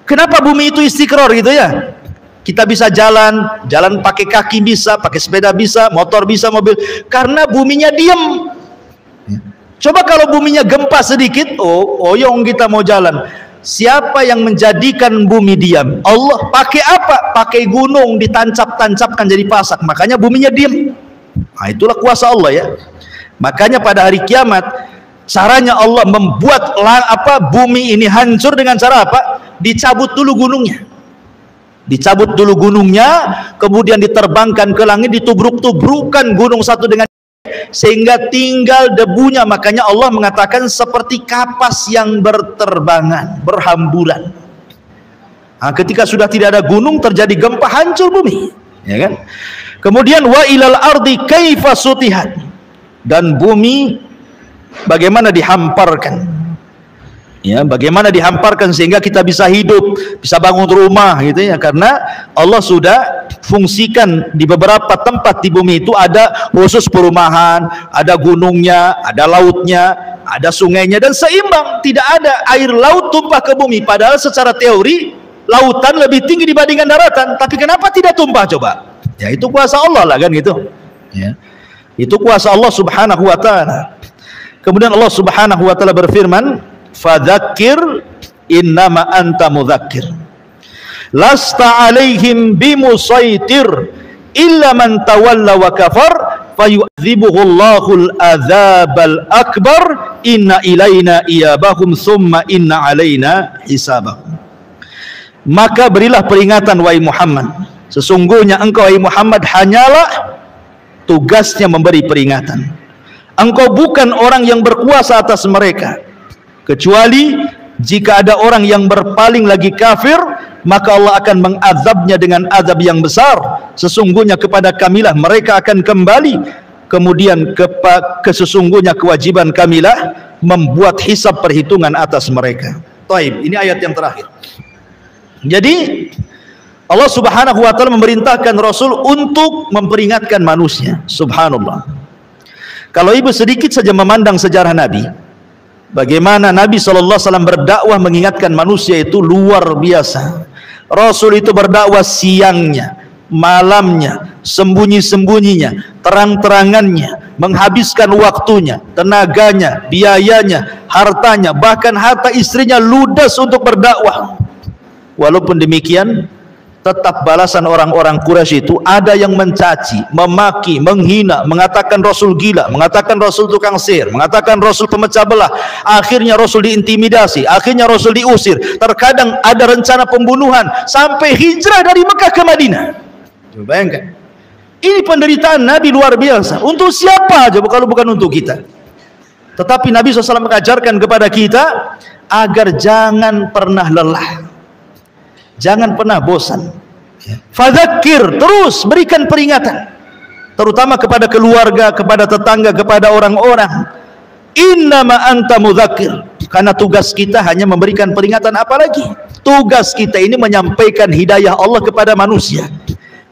Kenapa bumi itu istiqrar gitu ya? Kita bisa jalan pakai kaki bisa, pakai sepeda bisa, motor bisa, mobil, karena buminya diam. Coba kalau buminya gempa sedikit, oyong kita mau jalan. Siapa yang menjadikan bumi diam? Allah. Pakai apa? Pakai gunung ditancap-tancapkan jadi pasak, makanya buminya diam. Nah, itulah kuasa Allah ya. Makanya pada hari kiamat caranya Allah membuat bumi ini hancur dengan cara apa? Dicabut dulu gunungnya. Dicabut dulu gunungnya, kemudian diterbangkan ke langit, ditubruk-tubrukan gunung satu dengan sehingga tinggal debunya. Makanya Allah mengatakan seperti kapas yang berterbangan, berhamburan. Ketika sudah tidak ada gunung, terjadi gempa, hancur bumi, ya kan? Kemudian wa ilal ardi kaifa sutihat, dan bumi bagaimana dihamparkan, ya, bagaimana dihamparkan sehingga kita bisa hidup, bisa bangun rumah, gitu ya. Karena Allah sudah fungsikan di beberapa tempat di bumi itu ada khusus perumahan, ada gunungnya, ada lautnya, ada sungainya, dan seimbang. Tidak ada air laut tumpah ke bumi, padahal secara teori lautan lebih tinggi dibandingkan daratan. Tapi kenapa tidak tumpah coba? Ya, itu kuasa Allah lah, kan gitu, ya. Itu kuasa Allah subhanahu wa ta'ala. Kemudian Allah subhanahu wa ta'ala berfirman, fadzakir innama anta mudzakir lasta alaihim bimusaitir illa man tawalla wa kafar fayu'dzibuhullahul adzabal akbar inna ilaina iyabahum summa inna alaina hisabahum. Maka berilah peringatan wahai Muhammad, sesungguhnya engkau wahai Muhammad hanyalah tugasnya memberi peringatan. Engkau bukan orang yang berkuasa atas mereka, kecuali jika ada orang yang berpaling lagi kafir, maka Allah akan mengazabnya dengan azab yang besar. Sesungguhnya kepada kamilah mereka akan kembali. Kemudian sesungguhnya kewajiban kamilah membuat hisab perhitungan atas mereka. Taib, ini ayat yang terakhir. Jadi Allah subhanahu wa ta'ala memerintahkan Rasul untuk memperingatkan manusia. Subhanallah. Kalau ibu sedikit saja memandang sejarah Nabi, bagaimana Nabi SAW berdakwah mengingatkan manusia itu luar biasa. Rasul itu berdakwah siangnya, malamnya, sembunyi-sembunyinya, terang-terangannya, menghabiskan waktunya, tenaganya, biayanya, hartanya, bahkan harta istrinya ludes untuk berdakwah. Walaupun demikian, tetap balasan orang-orang Quraisy itu ada yang mencaci, memaki, menghina, mengatakan Rasul gila, mengatakan Rasul tukang sihir, mengatakan Rasul pemecah belah. Akhirnya Rasul diintimidasi, akhirnya Rasul diusir. Terkadang ada rencana pembunuhan sampai hijrah dari Mekah ke Madinah. Coba bayangkan. Ini penderitaan Nabi luar biasa. Untuk siapa coba kalau bukan untuk kita? Tetapi Nabi SAW mengajarkan kepada kita agar jangan pernah lelah, jangan pernah bosan. Fadzakir, terus berikan peringatan, terutama kepada keluarga, kepada tetangga, kepada orang-orang. Innama anta mudzakir, karena tugas kita hanya memberikan peringatan. Apalagi tugas kita ini menyampaikan hidayah Allah kepada manusia.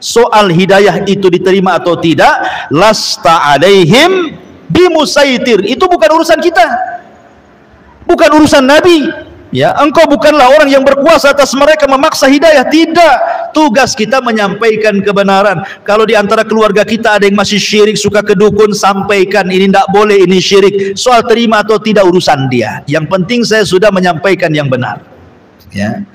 Soal hidayah itu diterima atau tidak, lasta alaihim bimusaitir, itu bukan urusan kita, bukan urusan Nabi. Ya, engkau bukanlah orang yang berkuasa atas mereka memaksa hidayah. Tidak, tugas kita menyampaikan kebenaran. Kalau di antara keluarga kita ada yang masih syirik, suka ke dukun, sampaikan ini tidak boleh, ini syirik. Soal terima atau tidak urusan dia. Yang penting saya sudah menyampaikan yang benar. Ya.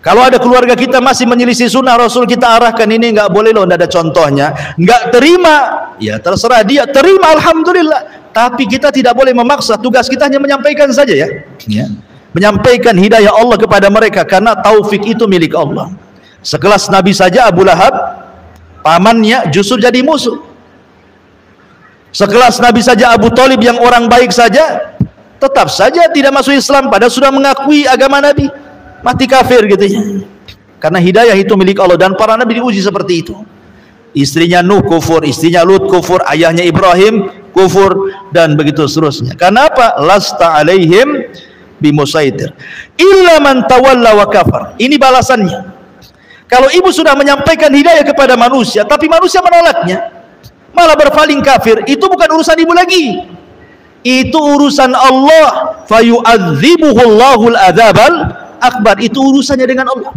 Kalau ada keluarga kita masih menyelisih sunnah Rasul, kita arahkan ini enggak boleh loh, tidak ada contohnya. Enggak terima, ya terserah dia. Terima, alhamdulillah. Tapi kita tidak boleh memaksa. Tugas kita hanya menyampaikan saja, ya. Ya. Menyampaikan hidayah Allah kepada mereka, karena taufik itu milik Allah. Sekelas Nabi saja Abu Lahab, pamannya justru jadi musuh. Sekelas Nabi saja Abu Thalib yang orang baik saja, tetap saja tidak masuk Islam, padahal sudah mengakui agama Nabi, mati kafir gitu ya. Karena hidayah itu milik Allah, dan para Nabi diuji seperti itu. Istrinya Nuh kufur, istrinya Lut kufur, ayahnya Ibrahim kufur, dan begitu seterusnya. Karena apa? Lasta alaihim bimusaitir illa man tawalla wa kafar. Ini balasannya. Kalau ibu sudah menyampaikan hidayah kepada manusia, tapi manusia menolaknya, malah berpaling kafir, itu bukan urusan ibu lagi, itu urusan Allah. Fayu'adzibuhullahul adzabal akbar, itu urusannya dengan Allah.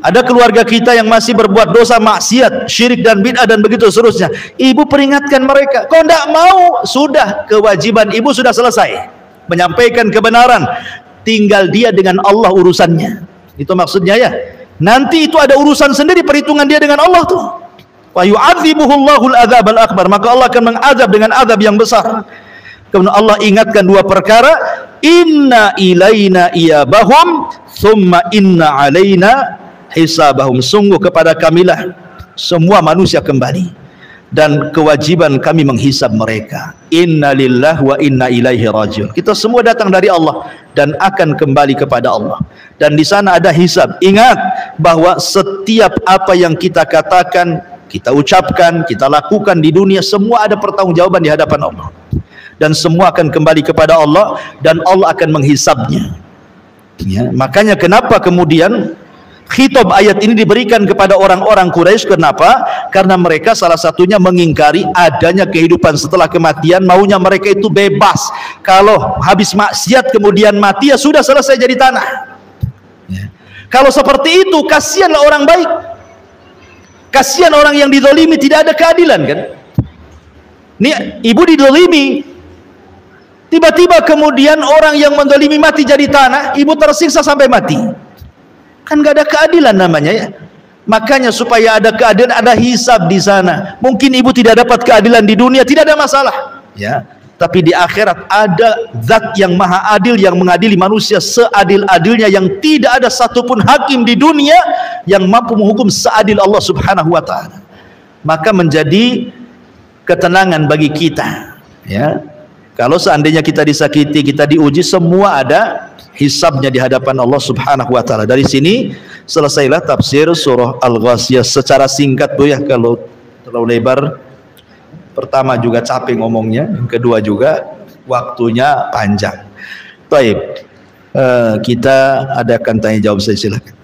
Ada keluarga kita yang masih berbuat dosa maksiat, syirik dan bid'ah dan begitu seterusnya, ibu peringatkan mereka. Kau tidak mau, sudah, kewajiban ibu sudah selesai, menyampaikan kebenaran. Tinggal dia dengan Allah urusannya. Itu maksudnya, ya. Nanti itu ada urusan sendiri, perhitungan dia dengan Allah tuh. Wa yu'adzibuhullahul adzabal akbar, maka Allah akan mengazab dengan azab yang besar. Kemudian Allah ingatkan dua perkara, inna ilaina iyabahum thumma inna alaina hisabahum, sungguh kepada kamilah semua manusia kembali. dan kewajiban kami menghisab mereka. Inna lillahi wa inna ilaihi rajiun. Kita semua datang dari Allah dan akan kembali kepada Allah. Dan di sana ada hisab. Ingat bahwa setiap apa yang kita katakan, kita ucapkan, kita lakukan di dunia, semua ada pertanggungjawaban di hadapan Allah. Dan semua akan kembali kepada Allah dan Allah akan menghisabnya. Ya, makanya kenapa kemudian khitab ayat ini diberikan kepada orang-orang Quraisy? Kenapa? Karena mereka salah satunya mengingkari adanya kehidupan setelah kematian. Maunya mereka itu bebas. Kalau habis maksiat kemudian mati, ya sudah selesai jadi tanah. Ya. Kalau seperti itu, kasihanlah orang baik. Kasihan orang yang dizalimi, tidak ada keadilan kan? Nih, ibu dizalimi, tiba-tiba kemudian orang yang menzalimi mati jadi tanah, ibu tersiksa sampai mati. Kan gak ada keadilan namanya ya. Makanya supaya ada keadilan, ada hisab di sana. Mungkin ibu tidak dapat keadilan di dunia, tidak ada masalah ya, tapi di akhirat ada zat yang maha adil yang mengadili manusia seadil-adilnya, yang tidak ada satupun hakim di dunia yang mampu menghukum seadil Allah subhanahu wa ta'ala. Maka menjadi ketenangan bagi kita ya, kalau seandainya kita disakiti, kita diuji, semua ada hisabnya di hadapan Allah subhanahu wa ta'ala. Dari sini selesailah tafsir surah Al-Ghasyiyah secara singkat Bu ya. Kalau terlalu lebar, pertama juga capek ngomongnya, yang kedua juga waktunya panjang. Baik, kita adakan tanya jawab, saya silakan.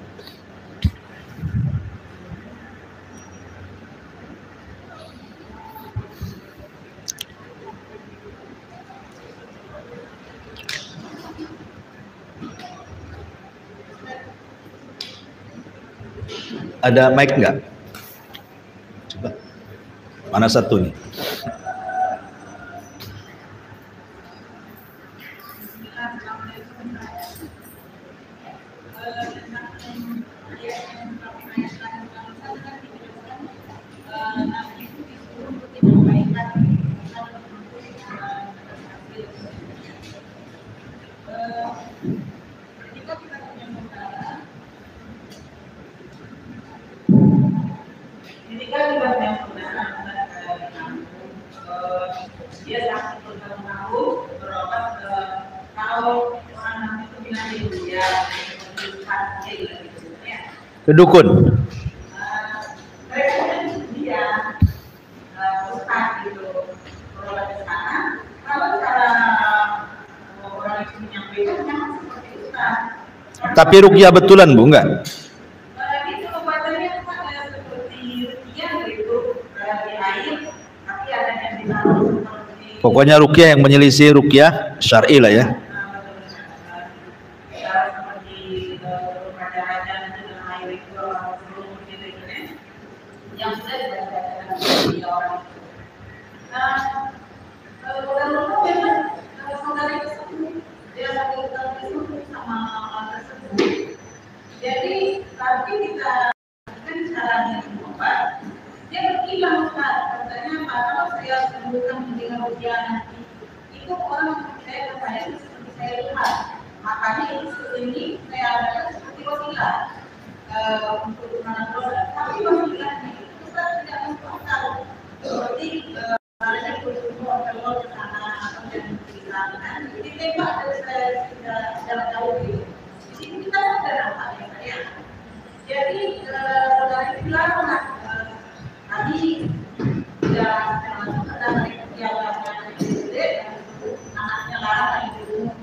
Ada mic enggak? Coba. Mana satu nih? Kedukun. Tapi ruqyah betulan Bu, enggak? Pokoknya ruqyah yang menyelisih ruqyah syar'i lah ya.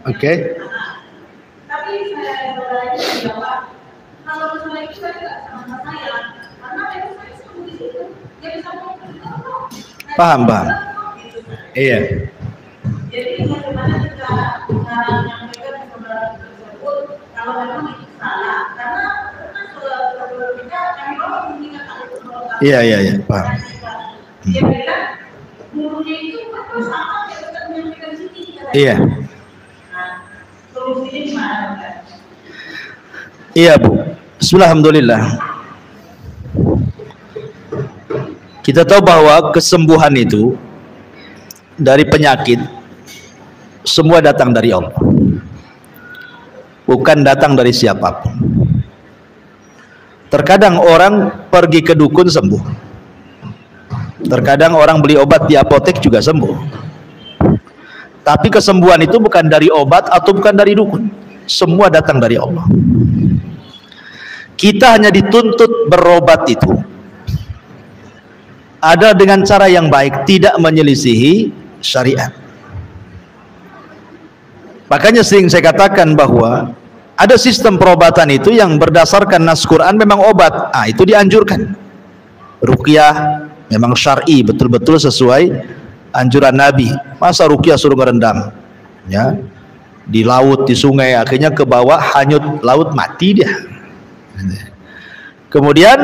Oke. Tapi saya jawab, kalau misalnya itu saya tidak sama saya, karena saya sebut di situ, dia bisa ngomong. Paham. Iya. Jadi bagaimana cara menyampaikan saudara tersebut kalau memang itu salah, karena kita kami orang mengingat itu. Iya, paham. Dia bilang gurunya itu sama kayak kita menyampaikan di sini. Iya. Iya Bu, bismillahirrahmanirrahim. Kita tahu bahwa kesembuhan itu dari penyakit semua datang dari Allah, bukan datang dari siapapun. Terkadang orang pergi ke dukun sembuh, Terkadang orang beli obat di apotek juga sembuh. Tapi kesembuhan itu bukan dari obat atau bukan dari dukun. Semua datang dari Allah. Kita hanya dituntut berobat itu ada dengan cara yang baik, tidak menyelisihi syariat. Makanya sering saya katakan bahwa ada sistem perobatan itu yang berdasarkan nas Quran memang obat. Itu dianjurkan. Ruqyah memang syar'i, betul-betul sesuai anjuran Nabi. Masa ruqyah suruh ngerendam, ya, di laut, di sungai, akhirnya ke bawah hanyut laut, mati dia. Kemudian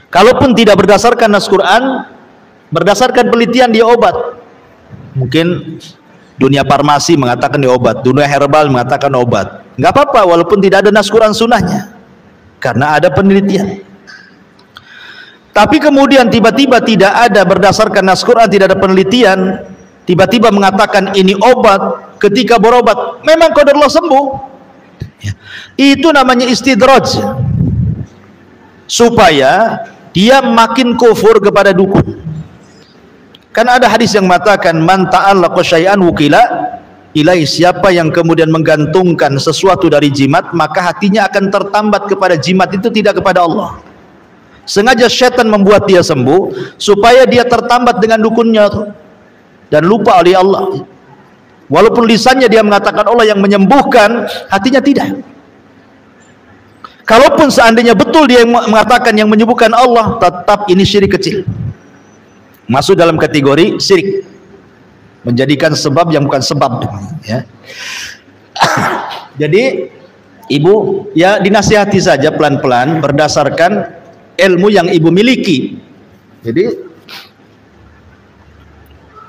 kalaupun tidak berdasarkan nas Quran, berdasarkan penelitian dia obat. Mungkin dunia farmasi mengatakan dia obat, dunia herbal mengatakan obat. Nggak apa-apa walaupun tidak ada nas Quran sunnahnya, karena ada penelitian. Tapi kemudian tiba-tiba tidak ada berdasarkan nas Quran, tidak ada penelitian, tiba-tiba mengatakan ini obat, ketika berobat memang qadarullah sembuh. Itu namanya istidraj, supaya dia makin kufur kepada dukun. Kan ada hadis yang mengatakan man ta'allaqa syai'an wukila ilai, siapa yang kemudian menggantungkan sesuatu dari jimat maka hatinya akan tertambat kepada jimat itu, tidak kepada Allah. Sengaja syaitan membuat dia sembuh supaya dia tertambat dengan dukunnya dan lupa oleh Allah. Walaupun lisannya dia mengatakan Allah yang menyembuhkan, hatinya tidak. Kalaupun seandainya betul dia mengatakan yang menyembuhkan Allah, tetap ini syirik kecil, masuk dalam kategori syirik, menjadikan sebab yang bukan sebab, ya. Jadi ibu ya dinasihati saja pelan-pelan berdasarkan ilmu yang ibu miliki. Jadi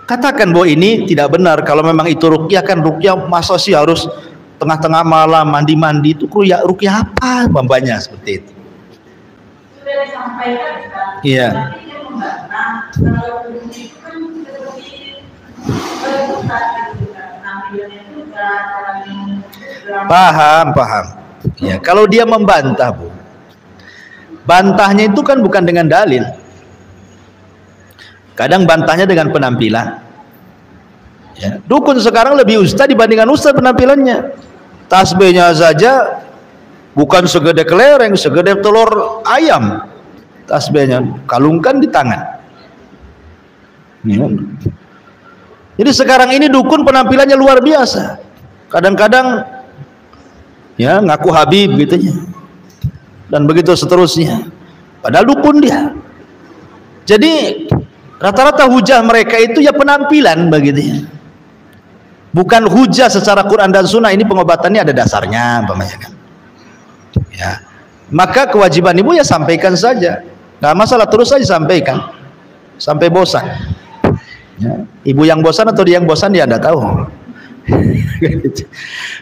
katakan bahwa ini tidak benar. Kalau memang itu ruqyah, kan ruqyah masa sih harus tengah-tengah malam mandi-mandi, itu ruqyah apa bambanya seperti itu. Sudah disampaikan kan? Iya. Tapi dia membantah kalau itu kan seperti tampilannya juga paham. Ya, kalau dia membantah, Bu, bantahnya itu kan bukan dengan dalil. Kadang bantahnya dengan penampilan. Ya, dukun sekarang lebih ustaz dibandingkan ustaz penampilannya. Tasbihnya saja bukan segede kelereng, segede telur ayam. Tasbihnya kalungkan di tangan. Ya. Jadi sekarang ini dukun penampilannya luar biasa. Kadang-kadang ya ngaku Habib gitu ya. Dan begitu seterusnya. Padahal dukun dia. Jadi rata-rata hujah mereka itu ya penampilan begitu ya. Bukan hujah secara Quran dan Sunnah. Ini pengobatannya ada dasarnya, kan? Ya. Maka kewajiban ibu ya sampaikan saja. Nggak masalah, terus saja sampaikan sampai bosan. Ya. Ibu yang bosan atau dia yang bosan dia tidak tahu.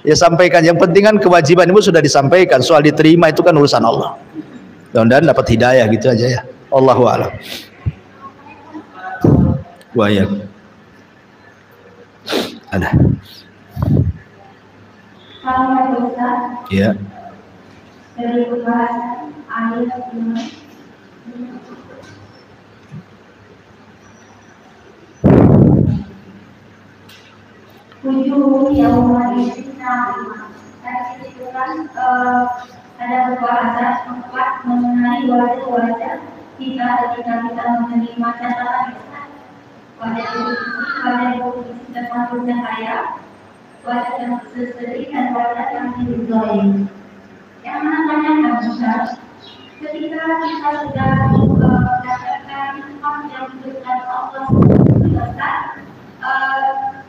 Ya sampaikan. Yang penting kan kewajiban ibu sudah disampaikan. Soal diterima itu kan urusan Allah. Mudah-mudahan dapat hidayah gitu aja ya. Allahu a'lam. Wa ya. Ada. Ya. Dari pembahasan ayat ini, tujuh yang tadi itu kan ada pembahasan empat mengenai wajah-wajah kita ketika kita menerima catatan wajah posisi dan wajah cahaya, wajah yang berseri dan wajah yang diridhoi. Yang mana tanyakan Ustaz, ketika kita sudah mendapatkan hak yang diberikan Allah Ustaz,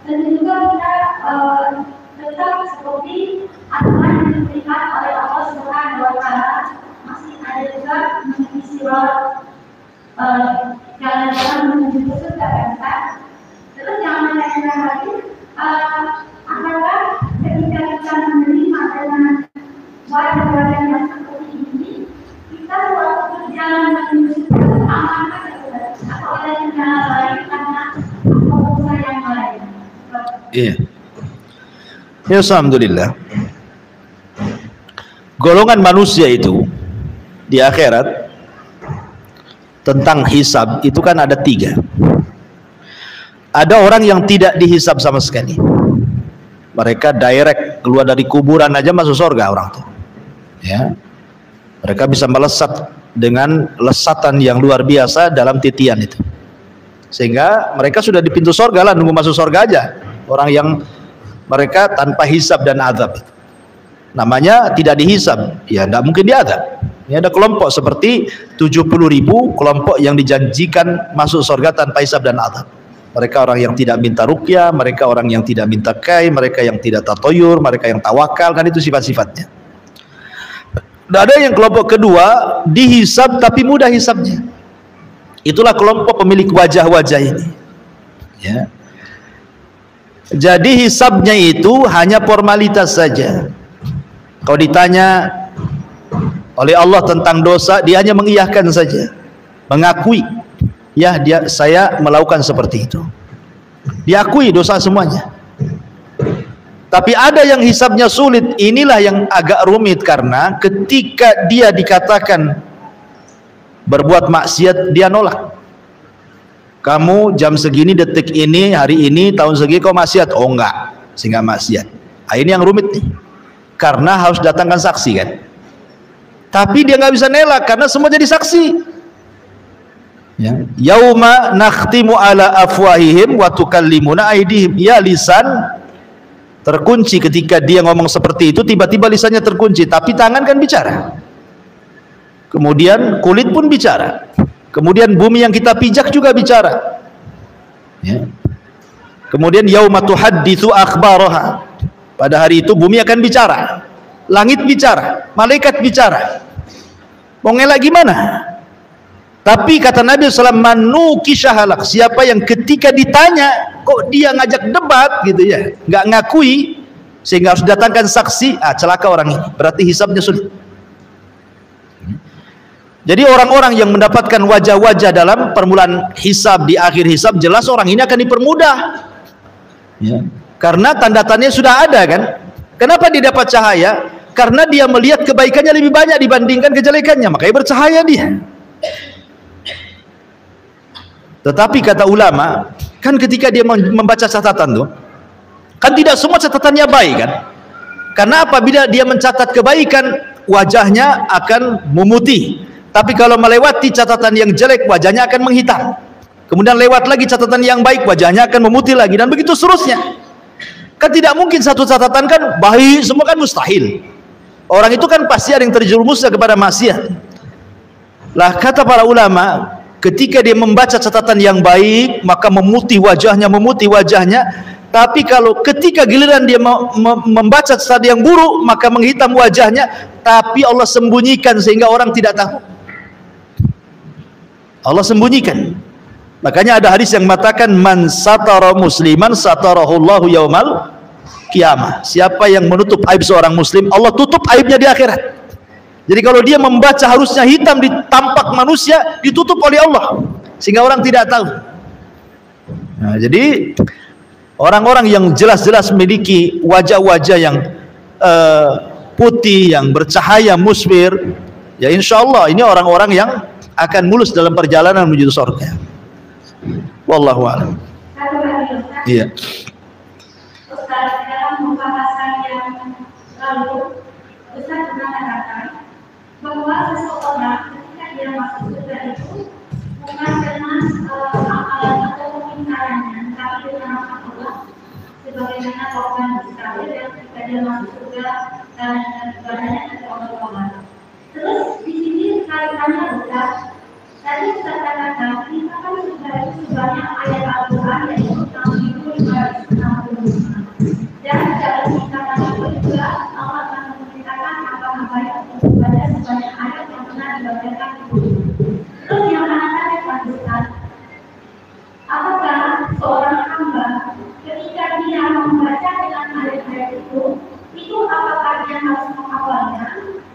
tentu juga kita tetap seperti aturan yang diberikan oleh Allah Subhanahu wa Ta'ala, masih ada juga mengisi jalan-jalan menuju ke surga kan? Terus yang menanyakan lagi, apakah ketika kita menerima dengan wajah-wajah yang seperti ini, kita waktu berjalan menuju surga amankah atau ada kendala lain karena usaha yang lain? Iya. Ya, alhamdulillah. Golongan manusia itu di akhirat tentang hisab itu kan ada 3. Ada orang yang tidak dihisab sama sekali. Mereka direct keluar dari kuburan aja masuk surga orang tuh. Ya. Mereka bisa melesat dengan lesatan yang luar biasa dalam titian itu. Sehingga mereka sudah di pintu surga lah, nunggu masuk surga aja. Orang yang mereka tanpa hisab dan azab. Namanya tidak dihisab, ya tidak mungkin diazab. Ini ada kelompok seperti 70.000 kelompok yang dijanjikan masuk surga tanpa hisab dan azab. Mereka orang yang tidak minta ruqyah, mereka orang yang tidak minta kai, mereka yang tidak tatoyur, mereka yang tawakal, kan itu sifat-sifatnya. Dan ada yang kelompok kedua, dihisab tapi mudah hisabnya. Itulah kelompok pemilik wajah-wajah ini. Ya. Jadi hisabnya itu hanya formalitas saja. Kalau ditanya oleh Allah tentang dosa, dia hanya mengiyakan saja, mengakui. Ya, saya melakukan seperti itu. Diakui dosa semuanya. Tapi ada yang hisabnya sulit. Inilah yang agak rumit, karena ketika dia dikatakan berbuat maksiat, dia nolak. Kamu jam segini, detik ini, hari ini, tahun segini kau maksiat. Oh enggak, sehingga maksiat. Nah, ini yang rumit nih, karena harus datangkan saksi kan. Tapi dia nggak bisa nelak karena semua jadi saksi. Ya. Yauma nakhtimu ala afwahihim wa tukallimuna aydihim. Ya, lisan terkunci ketika dia ngomong seperti itu, tiba-tiba lisannya terkunci, tapi tangan kan bicara. Kemudian kulit pun bicara. Kemudian bumi yang kita pijak juga bicara. Ya. Kemudian yauma tuhadditsu akhbaraha. Pada hari itu bumi akan bicara, langit bicara, malaikat bicara. Mau ngelak gimana? Tapi kata Nabi SAW, manukisyahalak, siapa yang ketika ditanya kok dia ngajak debat gitu ya, nggak ngakui, sehingga harus datangkan saksi, celaka orang ini, berarti hisabnya sulit. Jadi orang-orang yang mendapatkan wajah-wajah dalam permulaan hisab, di akhir hisab, jelas orang ini akan dipermudah ya. Karena tanda-tandanya sudah ada kan. Kenapa dia dapat cahaya? Karena dia melihat kebaikannya lebih banyak dibandingkan kejelekannya, makanya bercahaya dia. Tetapi kata ulama, kan ketika dia membaca catatan tuh, kan tidak semua catatannya baik kan. Karena apabila dia mencatat kebaikan, wajahnya akan memutih. Tapi kalau melewati catatan yang jelek, wajahnya akan menghitam. Kemudian lewat lagi catatan yang baik, wajahnya akan memutih lagi, dan begitu seterusnya. Kan tidak mungkin satu catatan kan baik semua, kan mustahil. Orang itu kan pasti ada yang terjerumusnya kepada maksiat. Lah kata para ulama, ketika dia membaca catatan yang baik, maka memutih wajahnya. Tapi kalau ketika giliran dia membaca catatan yang buruk, maka menghitam wajahnya. Tapi Allah sembunyikan sehingga orang tidak tahu. Allah sembunyikan. Makanya ada hadis yang mengatakan, man satara musliman satarahullahu yaumal qiyamah. Siapa yang menutup aib seorang muslim, Allah tutup aibnya di akhirat. Jadi kalau dia membaca harusnya hitam di tampak manusia, ditutup oleh Allah sehingga orang tidak tahu. Nah, jadi orang-orang yang jelas-jelas memiliki wajah-wajah yang putih, yang bercahaya musfir, ya insya Allah ini orang-orang yang akan mulus dalam perjalanan menuju surga. Wallahu a'lam. Iya. Ustaz, dalam pembahasan yang lalu, Ustaz pernah katakan bahwa seseorang ketika dia masuk surga itu bukan dengan amalan atau pemingkarannya, tapi dengan rahmat Allah, sebagaimana korban Israel yang ketika dia masuk surga dan ibadahnya kepada Allah. Terus di sini kaitannya Ustaz, tadi Ustaz katakan kita kan surga itu sebanyak ayat Al-Quran yaitu 6.565. Dan dalam tingkatan itu juga Allah akan menceritakan apa-apa yang terjadi sebanyak ayat yang pernah dibacakan itu. Terus yang anak-anak Ustaz, apakah seorang hamba ketika dia membaca dengan ayat-ayat itu apakah dia harus menghafalnya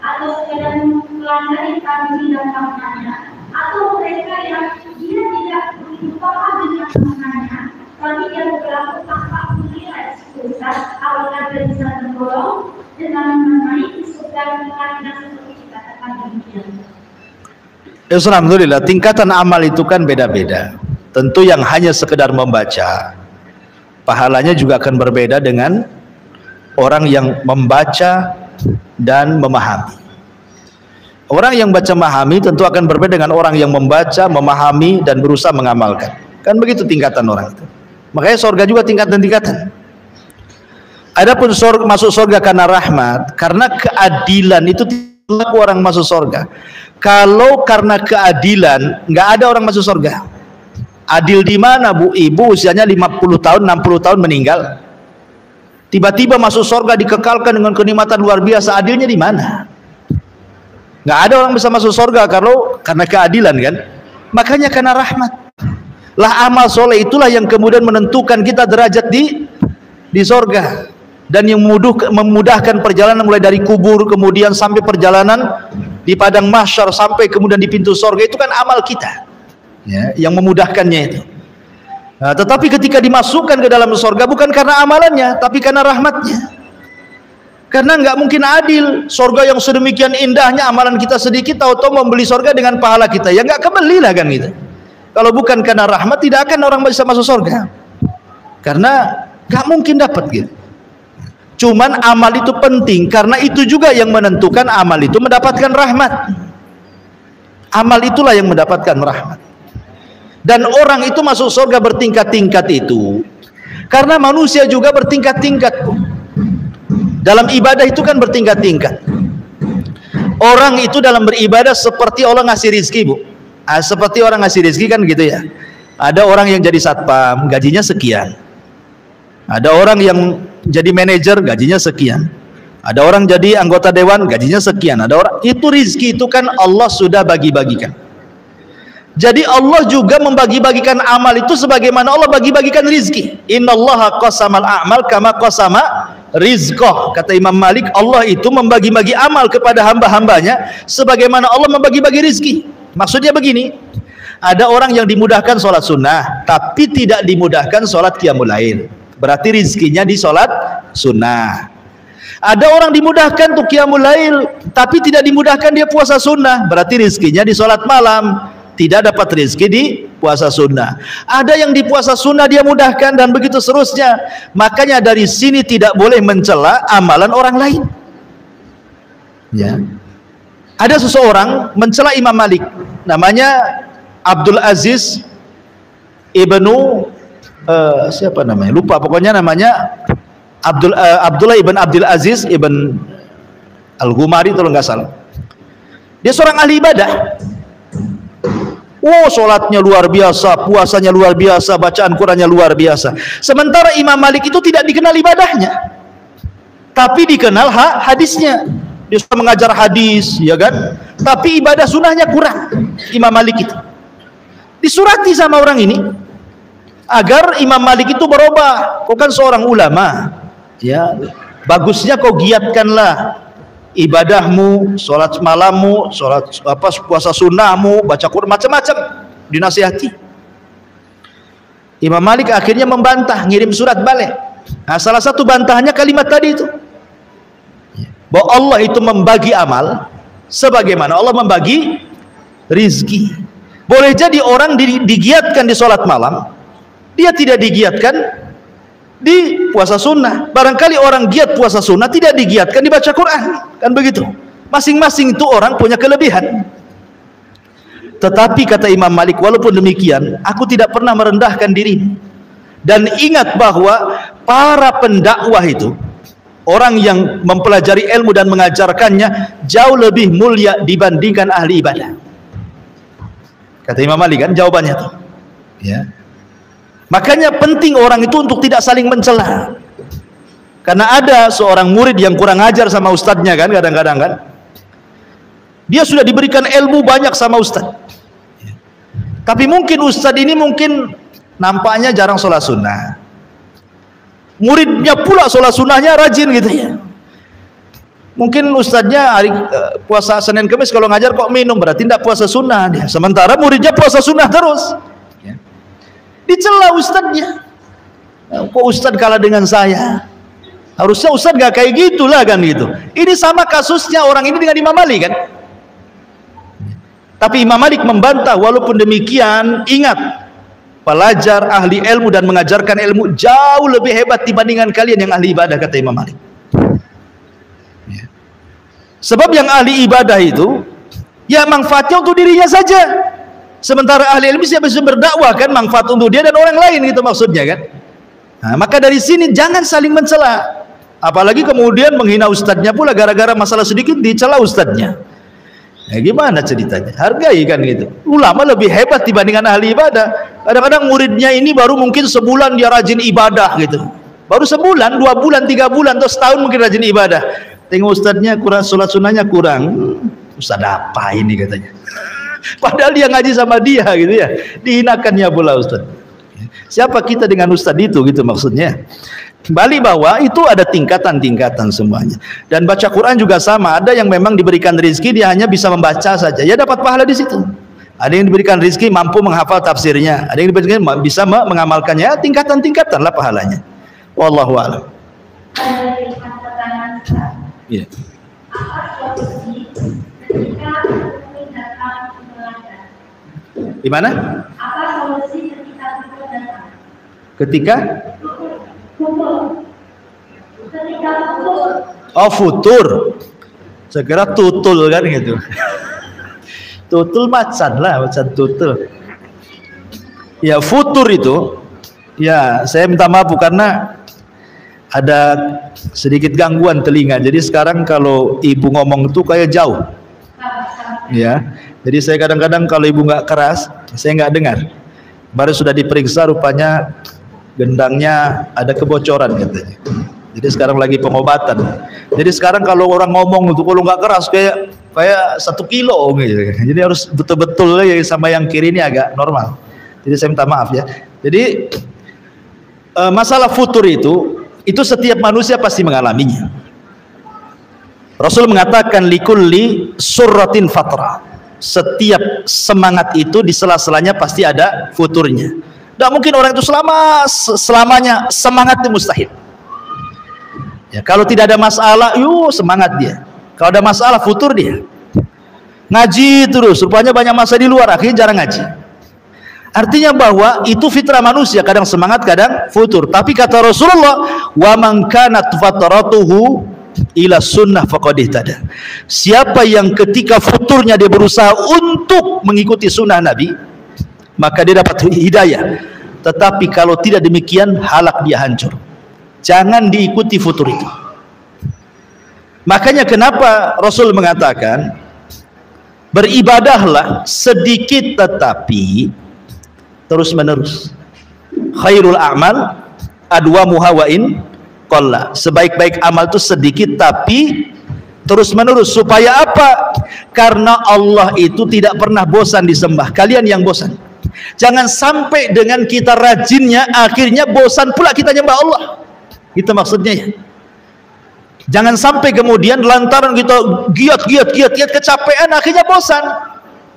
atau sekedar mempelajari tajwid dan maknanya, atau mereka yang dia tidak begitu paham dengan maknanya, tapi dia berlaku tanpa menilai Ustaz, apakah dia bisa tergolong dengan mengenai surga yang seperti dikatakan demikian? Alhamdulillah, tingkatan amal itu kan beda-beda. Tentu yang hanya sekedar membaca, pahalanya juga akan berbeda dengan orang yang membaca dan memahami. Orang yang baca memahami tentu akan berbeda dengan orang yang membaca, memahami dan berusaha mengamalkan. Kan begitu tingkatan orang itu. Makanya surga juga tingkatan-tingkatan. Adapun masuk surga karena rahmat, karena keadilan itu tidak orang masuk surga. Kalau karena keadilan, nggak ada orang masuk surga. Adil di mana, Bu? Ibu usianya 50 tahun, 60 tahun meninggal. Tiba-tiba masuk surga dikekalkan dengan kenikmatan luar biasa. Adilnya di mana? Nggak ada orang bisa masuk surga kalau karena keadilan kan? Makanya karena rahmat. Lah amal soleh itulah yang kemudian menentukan kita derajat di surga. Dan yang memudahkan perjalanan mulai dari kubur kemudian sampai perjalanan di padang mahsyar sampai kemudian di pintu surga, itu kan amal kita ya, yang memudahkannya itu. Nah, tetapi ketika dimasukkan ke dalam surga bukan karena amalannya tapi karena rahmatnya. Karena nggak mungkin adil surga yang sedemikian indahnya, amalan kita sedikit tahu-tahu membeli surga dengan pahala kita, ya nggak kebeli lah kan gitu. Kalau bukan karena rahmat tidak akan orang bisa masuk surga, karena nggak mungkin dapat gitu. Cuman amal itu penting karena itu juga yang menentukan amal itu mendapatkan rahmat. Amal itulah yang mendapatkan rahmat. Dan orang itu masuk surga bertingkat-tingkat itu karena manusia juga bertingkat-tingkat. Dalam ibadah itu kan bertingkat-tingkat. Orang itu dalam beribadah seperti Allah ngasih rizki, Bu. Seperti orang ngasih rizki kan gitu ya. Ada orang yang jadi satpam, gajinya sekian. Ada orang yang jadi manajer, gajinya sekian. Ada orang jadi anggota dewan, gajinya sekian. Ada orang, itu rizki itu kan Allah sudah bagi-bagikan. Jadi Allah juga membagi-bagikan amal itu sebagaimana Allah bagi-bagikan rizki. Innallaha qasamal a'mal kama qasama rizqah. Kata Imam Malik, Allah itu membagi-bagi amal kepada hamba-hambanya sebagaimana Allah membagi-bagi rizki. Maksudnya begini, ada orang yang dimudahkan sholat sunnah tapi tidak dimudahkan sholat qiyamul lail, berarti rizkinya di sholat sunnah. Ada orang dimudahkan untuk qiyamul lail tapi tidak dimudahkan dia puasa sunnah, berarti rizkinya di sholat malam, tidak dapat rizki di puasa sunnah. Ada yang di puasa sunnah dia mudahkan dan begitu seterusnya. Makanya dari sini tidak boleh mencela amalan orang lain ya. Ada seseorang mencela Imam Malik, namanya Abdul Aziz ibnu siapa namanya, lupa pokoknya namanya Abdullah ibn Abdul Aziz ibn Al-Ghumari kalau nggak salah. Dia seorang ahli ibadah. Oh, sholatnya luar biasa, puasanya luar biasa, bacaan Qurannya luar biasa. Sementara Imam Malik itu tidak dikenal ibadahnya, tapi dikenal hadisnya. Dia sudah mengajar hadis, ya kan? Tapi ibadah sunnahnya kurang. Imam Malik itu disurati sama orang ini agar Imam Malik itu berubah. Kau kan seorang ulama, ya, bagusnya kau giatkanlah ibadahmu, sholat malammu, sholat puasa sunnahmu, baca Quran, macam-macam dinasihati. Imam Malik akhirnya membantah, ngirim surat balik. Nah, salah satu bantahannya kalimat tadi itu, bahwa Allah itu membagi amal sebagaimana Allah membagi rizki. Boleh jadi orang digiatkan di sholat malam, dia tidak digiatkan di puasa sunnah. Barangkali orang giat puasa sunnah tidak digiatkan dibaca Quran, kan begitu. Masing-masing itu orang punya kelebihan. Tetapi kata Imam Malik, walaupun demikian aku tidak pernah merendahkan diri. Dan ingat bahwa para pendakwah itu, orang yang mempelajari ilmu dan mengajarkannya, jauh lebih mulia dibandingkan ahli ibadah. Kata Imam Malik kan jawabannya tuh ya. Makanya penting orang itu untuk tidak saling mencela. Karena ada seorang murid yang kurang ajar sama ustadznya kan, kadang-kadang kan. Dia sudah diberikan ilmu banyak sama ustadz. Tapi mungkin ustadz ini mungkin nampaknya jarang sholat sunnah. Muridnya pula sholat sunnahnya rajin gitu ya. Mungkin ustadznya hari puasa Senin Kamis kalau ngajar kok minum, berarti tidak puasa sunnah dia. Sementara muridnya puasa sunnah terus. Dicela ustadznya. Kok ustadz kalah dengan saya? Harusnya ustadz gak kayak gitulah kan gitu. Ini sama kasusnya orang ini dengan Imam Malik kan. Tapi Imam Malik membantah, walaupun demikian ingat, pelajar ahli ilmu dan mengajarkan ilmu jauh lebih hebat dibandingkan kalian yang ahli ibadah, kata Imam Malik. Ya. Sebab yang ahli ibadah itu ya manfaatnya untuk dirinya saja, sementara ahli ilmu siapa bisa berdakwah kan, manfaat untuk dia dan orang lain, gitu maksudnya kan. Nah, maka dari sini jangan saling mencela, apalagi kemudian menghina ustadznya pula gara-gara masalah sedikit dicela ustadznya. Ya gimana ceritanya? Hargai kan gitu. Ulama lebih hebat dibandingkan ahli ibadah. Kadang-kadang muridnya ini baru mungkin sebulan dia rajin ibadah gitu. Baru sebulan, 2 bulan, 3 bulan, atau setahun mungkin rajin ibadah. Tengok ustadznya kurang, sholat sunnahnya kurang. Ustadz apa ini katanya? Padahal dia ngaji sama dia gitu ya. Dihinakannya pula ustadz. Siapa kita dengan ustadz itu gitu maksudnya. Kembali bahwa itu ada tingkatan-tingkatan semuanya. Dan baca Quran juga sama. Ada yang memang diberikan rezeki dia hanya bisa membaca saja, ya dapat pahala di situ. Ada yang diberikan rezeki mampu menghafal tafsirnya, ada yang diberikan bisa mengamalkannya, ya, tingkatan-tingkatan lah pahalanya. Wallahu a'lam. Iya. Gimana? Apa solusi ketika guru datang? Ketika? Ketika futur. Oh, futur. Segera tutul kan gitu. Tutul macan lah, macan tutul. Ya futur itu, ya saya minta maaf karena ada sedikit gangguan telinga. Jadi sekarang kalau ibu ngomong itu kayak jauh. Ya, jadi saya kadang-kadang kalau ibu nggak keras, saya nggak dengar. Baru sudah diperiksa, rupanya gendangnya ada kebocoran katanya. Jadi sekarang lagi pengobatan. Jadi sekarang kalau orang ngomong itu kalau nggak keras kayak 1 kilo gitu. Jadi harus betul-betul ya, sama yang kiri ini agak normal. Jadi saya minta maaf ya. Jadi masalah futur itu setiap manusia pasti mengalaminya. Rasul mengatakan likulli surratin fatra. Setiap semangat itu di sela-selanya pasti ada futurnya. Tidak mungkin orang itu selamanya semangat itu mustahil. Ya, kalau tidak ada masalah, semangat dia. Kalau ada masalah, futur dia. Ngaji terus, rupanya banyak masa di luar, akhirnya jarang ngaji. Artinya bahwa itu fitrah manusia, kadang semangat, kadang futur. Tapi kata Rasulullah, wa man kanat fatratuhu ila sunnah faqad ihtada. Siapa yang ketika futurnya dia berusaha untuk mengikuti sunnah Nabi, maka dia dapat hidayah. Tetapi kalau tidak demikian, halak dia hancur. Jangan diikuti futur itu. Makanya kenapa Rasul mengatakan beribadahlah sedikit tetapi terus menerus. Khairul a'mal adwamuha wa in qalla. Sebaik-baik amal itu sedikit tapi terus menerus. Supaya apa? Karena Allah itu tidak pernah bosan disembah. Kalian yang bosan. Jangan sampai dengan kita rajinnya akhirnya bosan pula kita nyembah Allah. Itu maksudnya ya. Jangan sampai kemudian lantaran kita giat kecapean akhirnya bosan.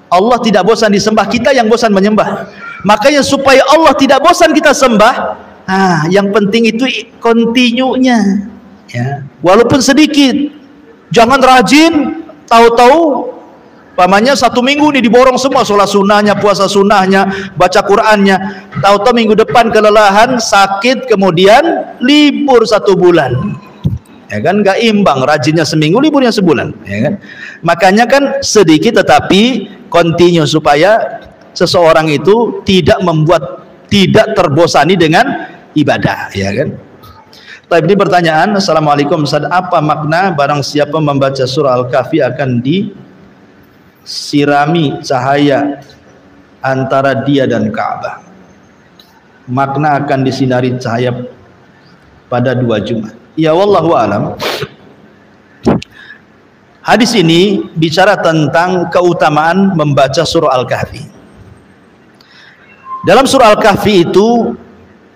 Allah tidak bosan disembah, kita yang bosan menyembah. Makanya supaya Allah tidak bosan kita sembah, yang penting itu continue-nya ya. Walaupun sedikit. Jangan rajin tahu-tahu pamannya 1 minggu nih diborong semua sholat sunnahnya, puasa sunnahnya, baca Qur'annya. Tahu-tahu minggu depan kelelahan, sakit, kemudian libur 1 bulan. Ya kan, nggak imbang, rajinnya seminggu, liburnya sebulan. Ya kan? Makanya kan sedikit tetapi continue supaya seseorang itu tidak terbosani dengan ibadah. Ya kan? Tapi ini pertanyaan, Assalamualaikum Ustaz, apa makna barang siapa membaca surah Al-Kahfi akan disirami cahaya antara dia dan Ka'bah? Makna akan disinari cahaya pada 2 Jumat. Ya wallahu alam. Hadis ini bicara tentang keutamaan membaca surah Al-Kahfi. Dalam surah Al-Kahfi itu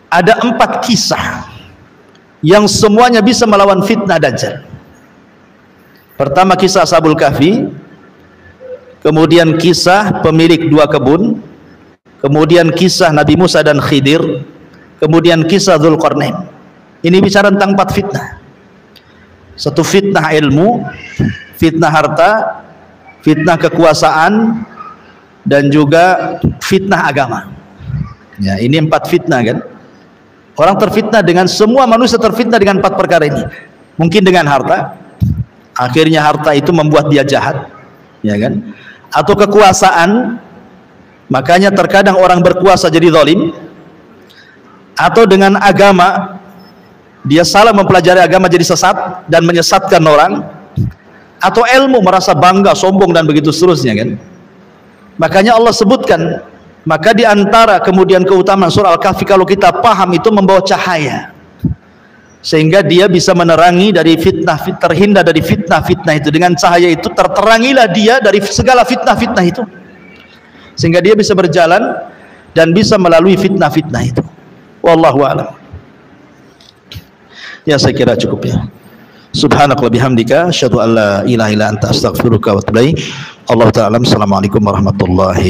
ada 4 kisah yang semuanya bisa melawan fitnah Dajjal. Pertama kisah Ashabul Kahfi, kemudian kisah pemilik 2 kebun, kemudian kisah Nabi Musa dan Khidir, kemudian kisah Dzulqarnain. Ini bicara tentang 4 fitnah. 1 fitnah ilmu, fitnah harta, fitnah kekuasaan, dan juga fitnah agama. Ya, ini 4 fitnah kan. Orang terfitnah dengan, semua manusia terfitnah dengan 4 perkara ini. Mungkin dengan harta, akhirnya harta itu membuat dia jahat, ya kan? Atau kekuasaan, makanya terkadang orang berkuasa jadi zalim. Atau dengan agama, dia salah mempelajari agama jadi sesat dan menyesatkan orang. Atau ilmu, merasa bangga, sombong dan begitu seterusnya kan. Makanya Allah sebutkan, maka di antara kemudian keutamaan surah Al-Kahfi kalau kita paham itu membawa cahaya, sehingga dia bisa menerangi dari fitnah, terhindar dari fitnah-fitnah itu. Dengan cahaya itu terterangilah dia dari segala fitnah-fitnah itu, sehingga dia bisa berjalan dan bisa melalui fitnah-fitnah itu. Wallahu a'lam. Ya, saya kira cukup ya. Subhanakallahumma bihamdika asyhadu an la ilaha illa anta astaghfiruka wa atubu ilaik. Allahu ta'ala. Assalamualaikum warahmatullahi